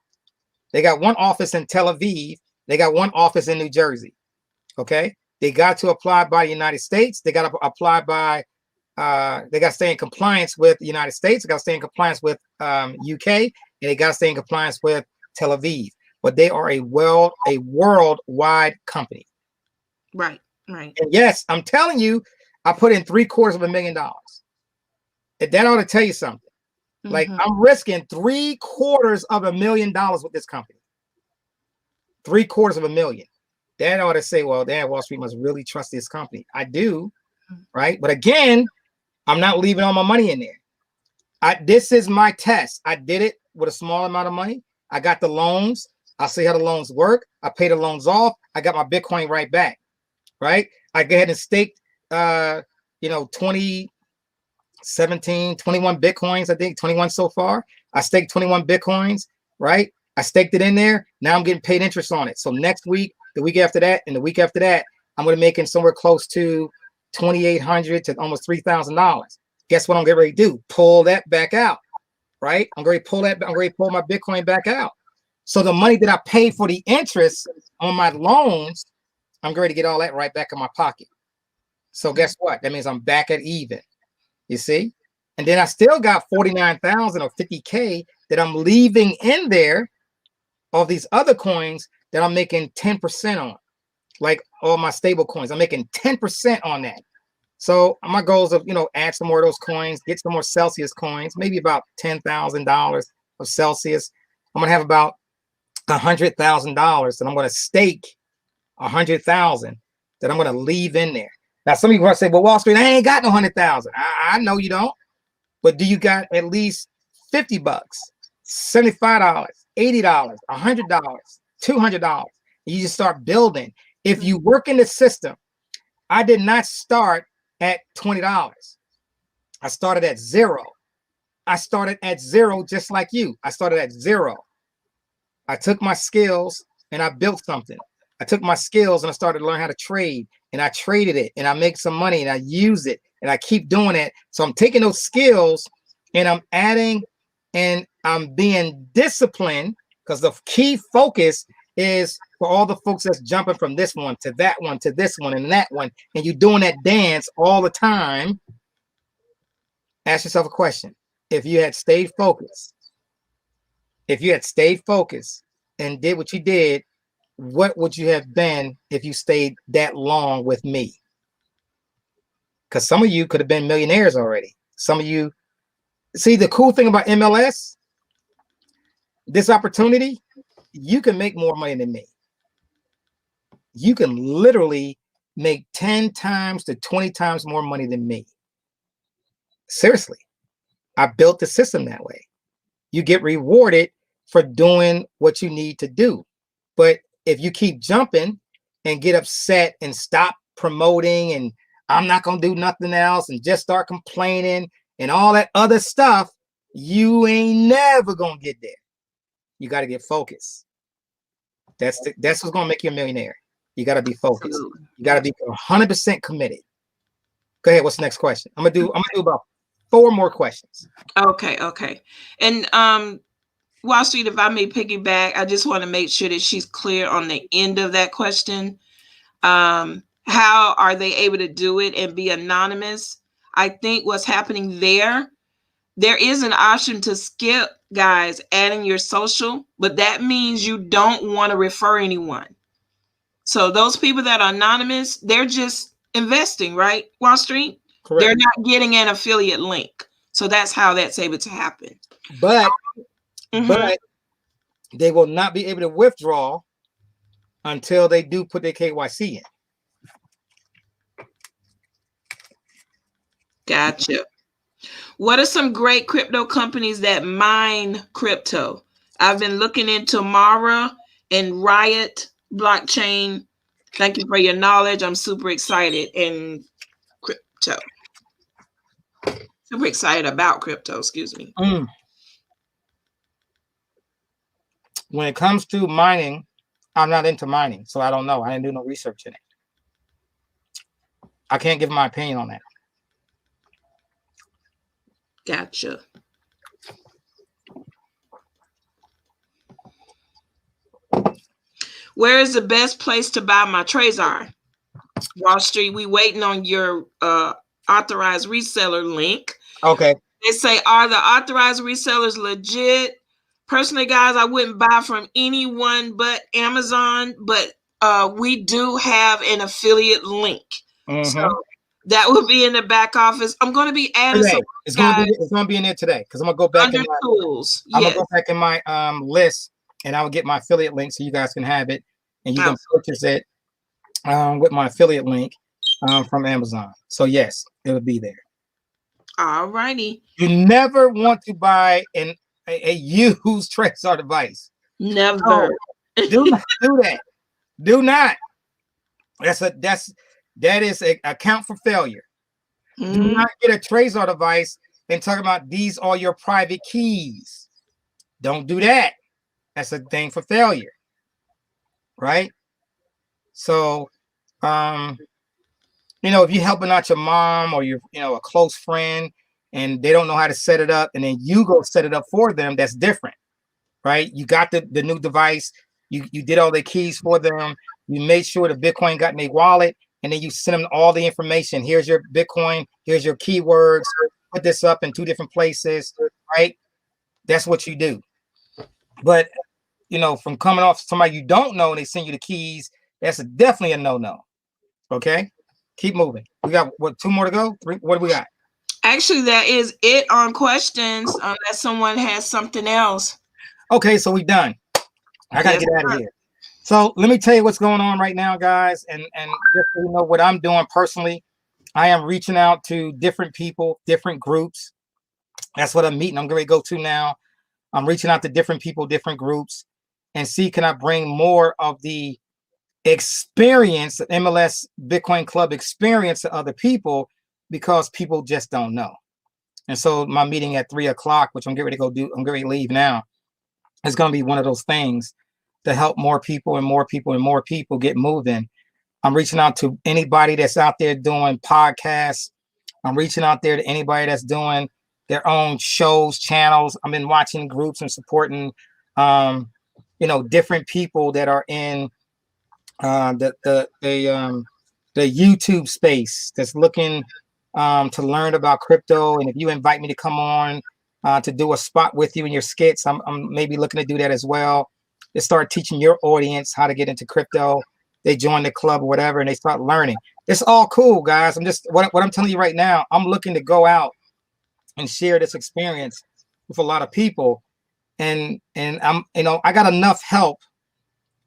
They got one office in Tel Aviv. They got one office in New Jersey. Okay. They got to apply by the United States. They got to apply by, they got to stay in compliance with the United States. They got to stay in compliance with UK, and they got to stay in compliance with Tel Aviv. But they are a worldwide company. Right. Right. And yes, I'm telling you, I put in $750,000. That ought to tell you something. Mm-hmm. Like I'm risking $750,000 with this company. $750,000. That ought to say, well, Wall Street must really trust this company. I do, right? But again, I'm not leaving all my money in there. This is my test. I did it with a small amount of money. I got the loans. I'll see how the loans work. I pay the loans off. I got my Bitcoin right back, right? I go ahead and staked, 21 Bitcoins, I think 21 so far. I staked 21 Bitcoins, right? I staked it in there. Now I'm getting paid interest on it. So next week, the week after that, and the week after that, I'm going to be making somewhere close to $2,800 to almost $3,000. Guess what I'm getting ready to do? Pull that back out, right? I'm going to pull my Bitcoin back out. So the money that I paid for the interest on my loans, I'm going to get all that right back in my pocket. So guess what? That means I'm back at even. You see? And then I still got 49,000 or 50K that I'm leaving in there of these other coins that I'm making 10% on. Like all my stable coins, I'm making 10% on that. So my goal is to, add some more of those coins, get some more Celsius coins, maybe about $10,000, of Celsius. I'm gonna have about $100,000, and I'm gonna stake 100,000 that I'm gonna leave in there. Now, some people are say, "Well, Wall Street, I ain't got no 100,000." I know you don't, but do you got at least $50, $75, $80, $100, $200? You just start building. If you work in the system, I did not start at $20. I started at zero. I started at zero just like you. I started at zero. I took my skills and I built something. I took my skills and I started to learn how to trade, and I traded it and I make some money and I use it and I keep doing it. So I'm taking those skills and I'm adding and I'm being disciplined, because the key focus is for all the folks that's jumping from this one to that one to this one and that one, and you're doing that dance all the time. Ask yourself a question. If you had stayed focused, and did what you did, what would you have been if you stayed that long with me? Because some of you could have been millionaires already. Some of you, see, the cool thing about MLS, this opportunity, you can make more money than me. You can literally make 10 times to 20 times more money than me. Seriously, I built the system that way. You get rewarded for doing what you need to do. But if you keep jumping and get upset and stop promoting and I'm not going to do nothing else and just start complaining and all that other stuff, you ain't never going to get there. You got to get focused. That's what's going to make you a millionaire. You got to be focused. You got to be 100% committed. Go ahead. What's the next question? I'm gonna do about 4 more questions. Okay. And Wall Street, if I may piggyback, I just want to make sure that she's clear on the end of that question. How are they able to do it and be anonymous? I think what's happening there is an option to skip, guys, adding your social, but that means you don't want to refer anyone. So those people that are anonymous, they're just investing, right? Wall Street? Correct. They're not getting an affiliate link. So that's how that's able to happen. But they will not be able to withdraw until they do put their KYC in. Gotcha. What are some great crypto companies that mine crypto? I've been looking into Mara and Riot blockchain. Thank you for your knowledge. I'm super excited in crypto. Super excited about crypto, excuse me. When it comes to mining, I'm not into mining, so I don't know. I didn't do no research in it. I can't give my opinion on that. Gotcha. Where is the best place to buy my Trezor? Wall Street, we waiting on your authorized reseller link. Okay. They say, are the authorized resellers legit? Personally, guys, I wouldn't buy from anyone but Amazon, but we do have an affiliate link. So that will be in the back office. I'm going to be adding some. It's going to be in there today, because I'm going to go back in my tools. I'm going to go back in my list, and I will get my affiliate link so you guys can have it, and you can purchase it with my affiliate link from Amazon. So yes, it will be there. All righty. You never want to buy a used Trezor device. Never. No, do not do that. Do not. That is an account for failure. Do not get a Trezor device and talk about these are your private keys. Don't do that. That's a thing for failure. Right? So if you're helping out your mom or you're a close friend and they don't know how to set it up, and then you go set it up for them, that's different. Right? You got the new device, you did all the keys for them, you made sure the Bitcoin got in their wallet, and then you send them all the information. Here's your Bitcoin, here's your keywords, put this up in 2 different places, right? That's what you do. But from coming off somebody you don't know and they send you the keys, that's definitely a no-no. Okay, keep moving. We got 2 more to go. 3. What do we got? Actually, that is it on questions, unless someone has something else. Okay, so we done. I got to Yes, get out of sir. here. So let me tell you what's going on right now, guys. And just so you know what I'm doing personally, I am reaching out to different people, different groups. That's what I'm meeting. I'm going to go to now. I'm reaching out to different people, different groups, and see can I bring more of the experience, the MLS Bitcoin Club experience to other people because people just don't know. And so my meeting at 3 o'clock, which I'm getting ready to go do, I'm getting ready to leave now, is going to be one of those things to help more people and more people and more people get moving. I'm reaching out to anybody that's out there doing podcasts. I'm reaching out there to anybody that's doing their own shows, channels. I've been watching groups and supporting, different people that are in the YouTube space that's looking to learn about crypto. And if you invite me to come on to do a spot with you in your skits, I'm maybe looking to do that as well. To start teaching your audience how to get into crypto. They join the club or whatever, and they start learning. It's all cool, guys. I'm just what I'm telling you right now. I'm looking to go out and share this experience with a lot of people, and I'm I got enough help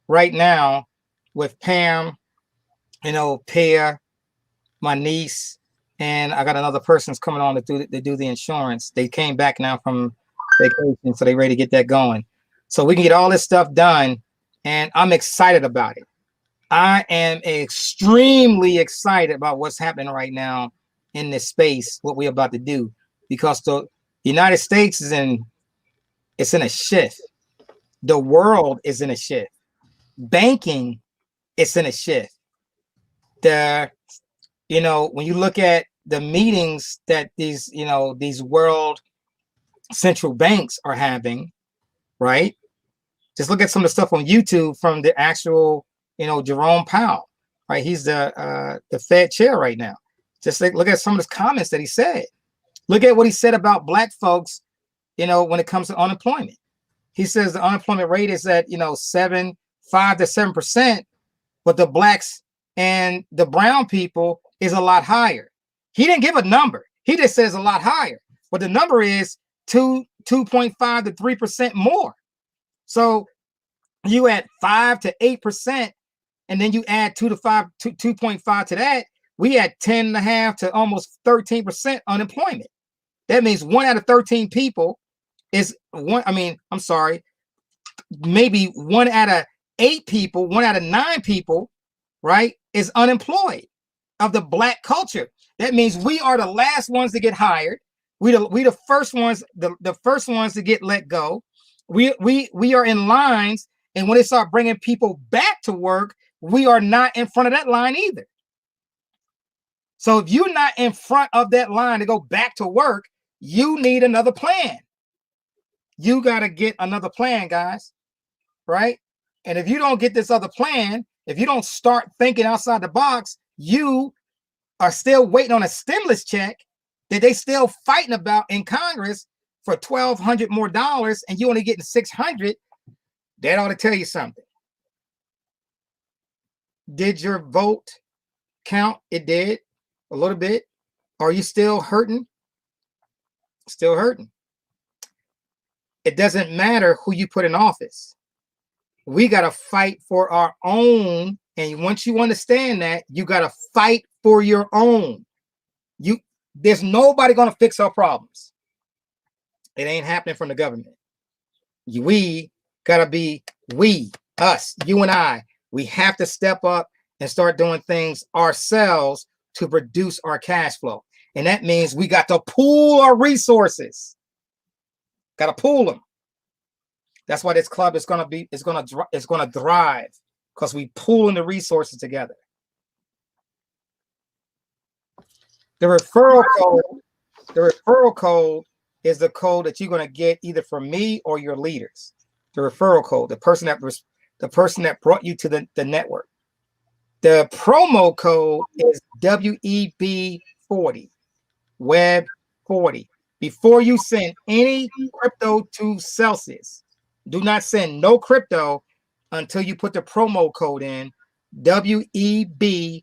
right now with Pam, Pear, my niece, and I got another person's coming on to do the insurance. They came back now from vacation, so they ready to get that going. So we can get all this stuff done, and I'm excited about it. I am extremely excited about what's happening right now in this space, what we're about to do, because the United States it's in a shift. The world is in a shift. Banking is in a shift. When you look at the meetings that these world central banks are having, right? Just look at some of the stuff on YouTube from the actual, Jerome Powell, right? He's the Fed chair right now. Just look at some of the comments that he said. Look at what he said about black folks, when it comes to unemployment. He says the unemployment rate is at 5 to 7%, but the blacks and the brown people is a lot higher. He didn't give a number. He just says a lot higher, but the number is 2.5 to 3% more. So you add 5 to 8%, and then you add 2.5 to that. We had 10.5 to almost 13% unemployment. That means 1 out of 13 people is one. I mean, I'm sorry, maybe 1 out of 8 people, 1 out of 9 people, right, is unemployed of the black culture. That means we are the last ones to get hired. We the first ones, the first ones to get let go. We are in lines, and when they start bringing people back to work, we are not in front of that line either. So if you're not in front of that line to go back to work, you need another plan. You got to get another plan, guys, right? And if you don't get this other plan, if you don't start thinking outside the box, you are still waiting on a stimulus check that they still fighting about in Congress for $1,200 more, and you only getting $600. That ought to tell you something. Did your vote count? It did a little bit. Are you still hurting? Still hurting. It doesn't matter who you put in office. We got to fight for our own. And once you understand that, you got to fight for your own. There's nobody going to fix our problems. It ain't happening from the government. We got to be us, you and I. We have to step up and start doing things ourselves to produce our cash flow. And that means we got to pool our resources. Got to pool them. That's why this club is going to thrive, because we pooling the resources together. The referral code is the code that you're going to get either from me or your leaders. The referral code, the person that brought you to the network. The promo code is WEB40, Web 40. Before you send any crypto to Celsius, do not send no crypto until you put the promo code in, WEB40.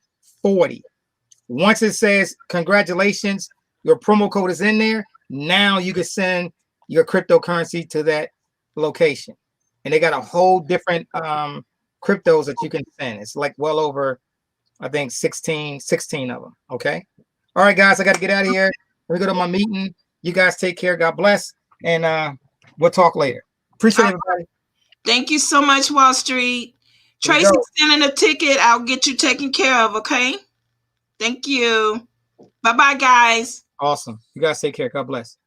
Once it says congratulations, Your promo code is in there. Now you can send your cryptocurrency to that location. And they got a whole different cryptos that you can send. It's like well over, I think 16 of them. Okay. All right, guys, I got to get out of here. Let me go to my meeting. You guys take care. God bless. And we'll talk later. Appreciate everybody. Thank you so much, Wall Street. Here we Tracy go. sending a ticket. I'll get you taken care of, okay? Thank you. Bye-bye, guys. Awesome. You guys take care. God bless.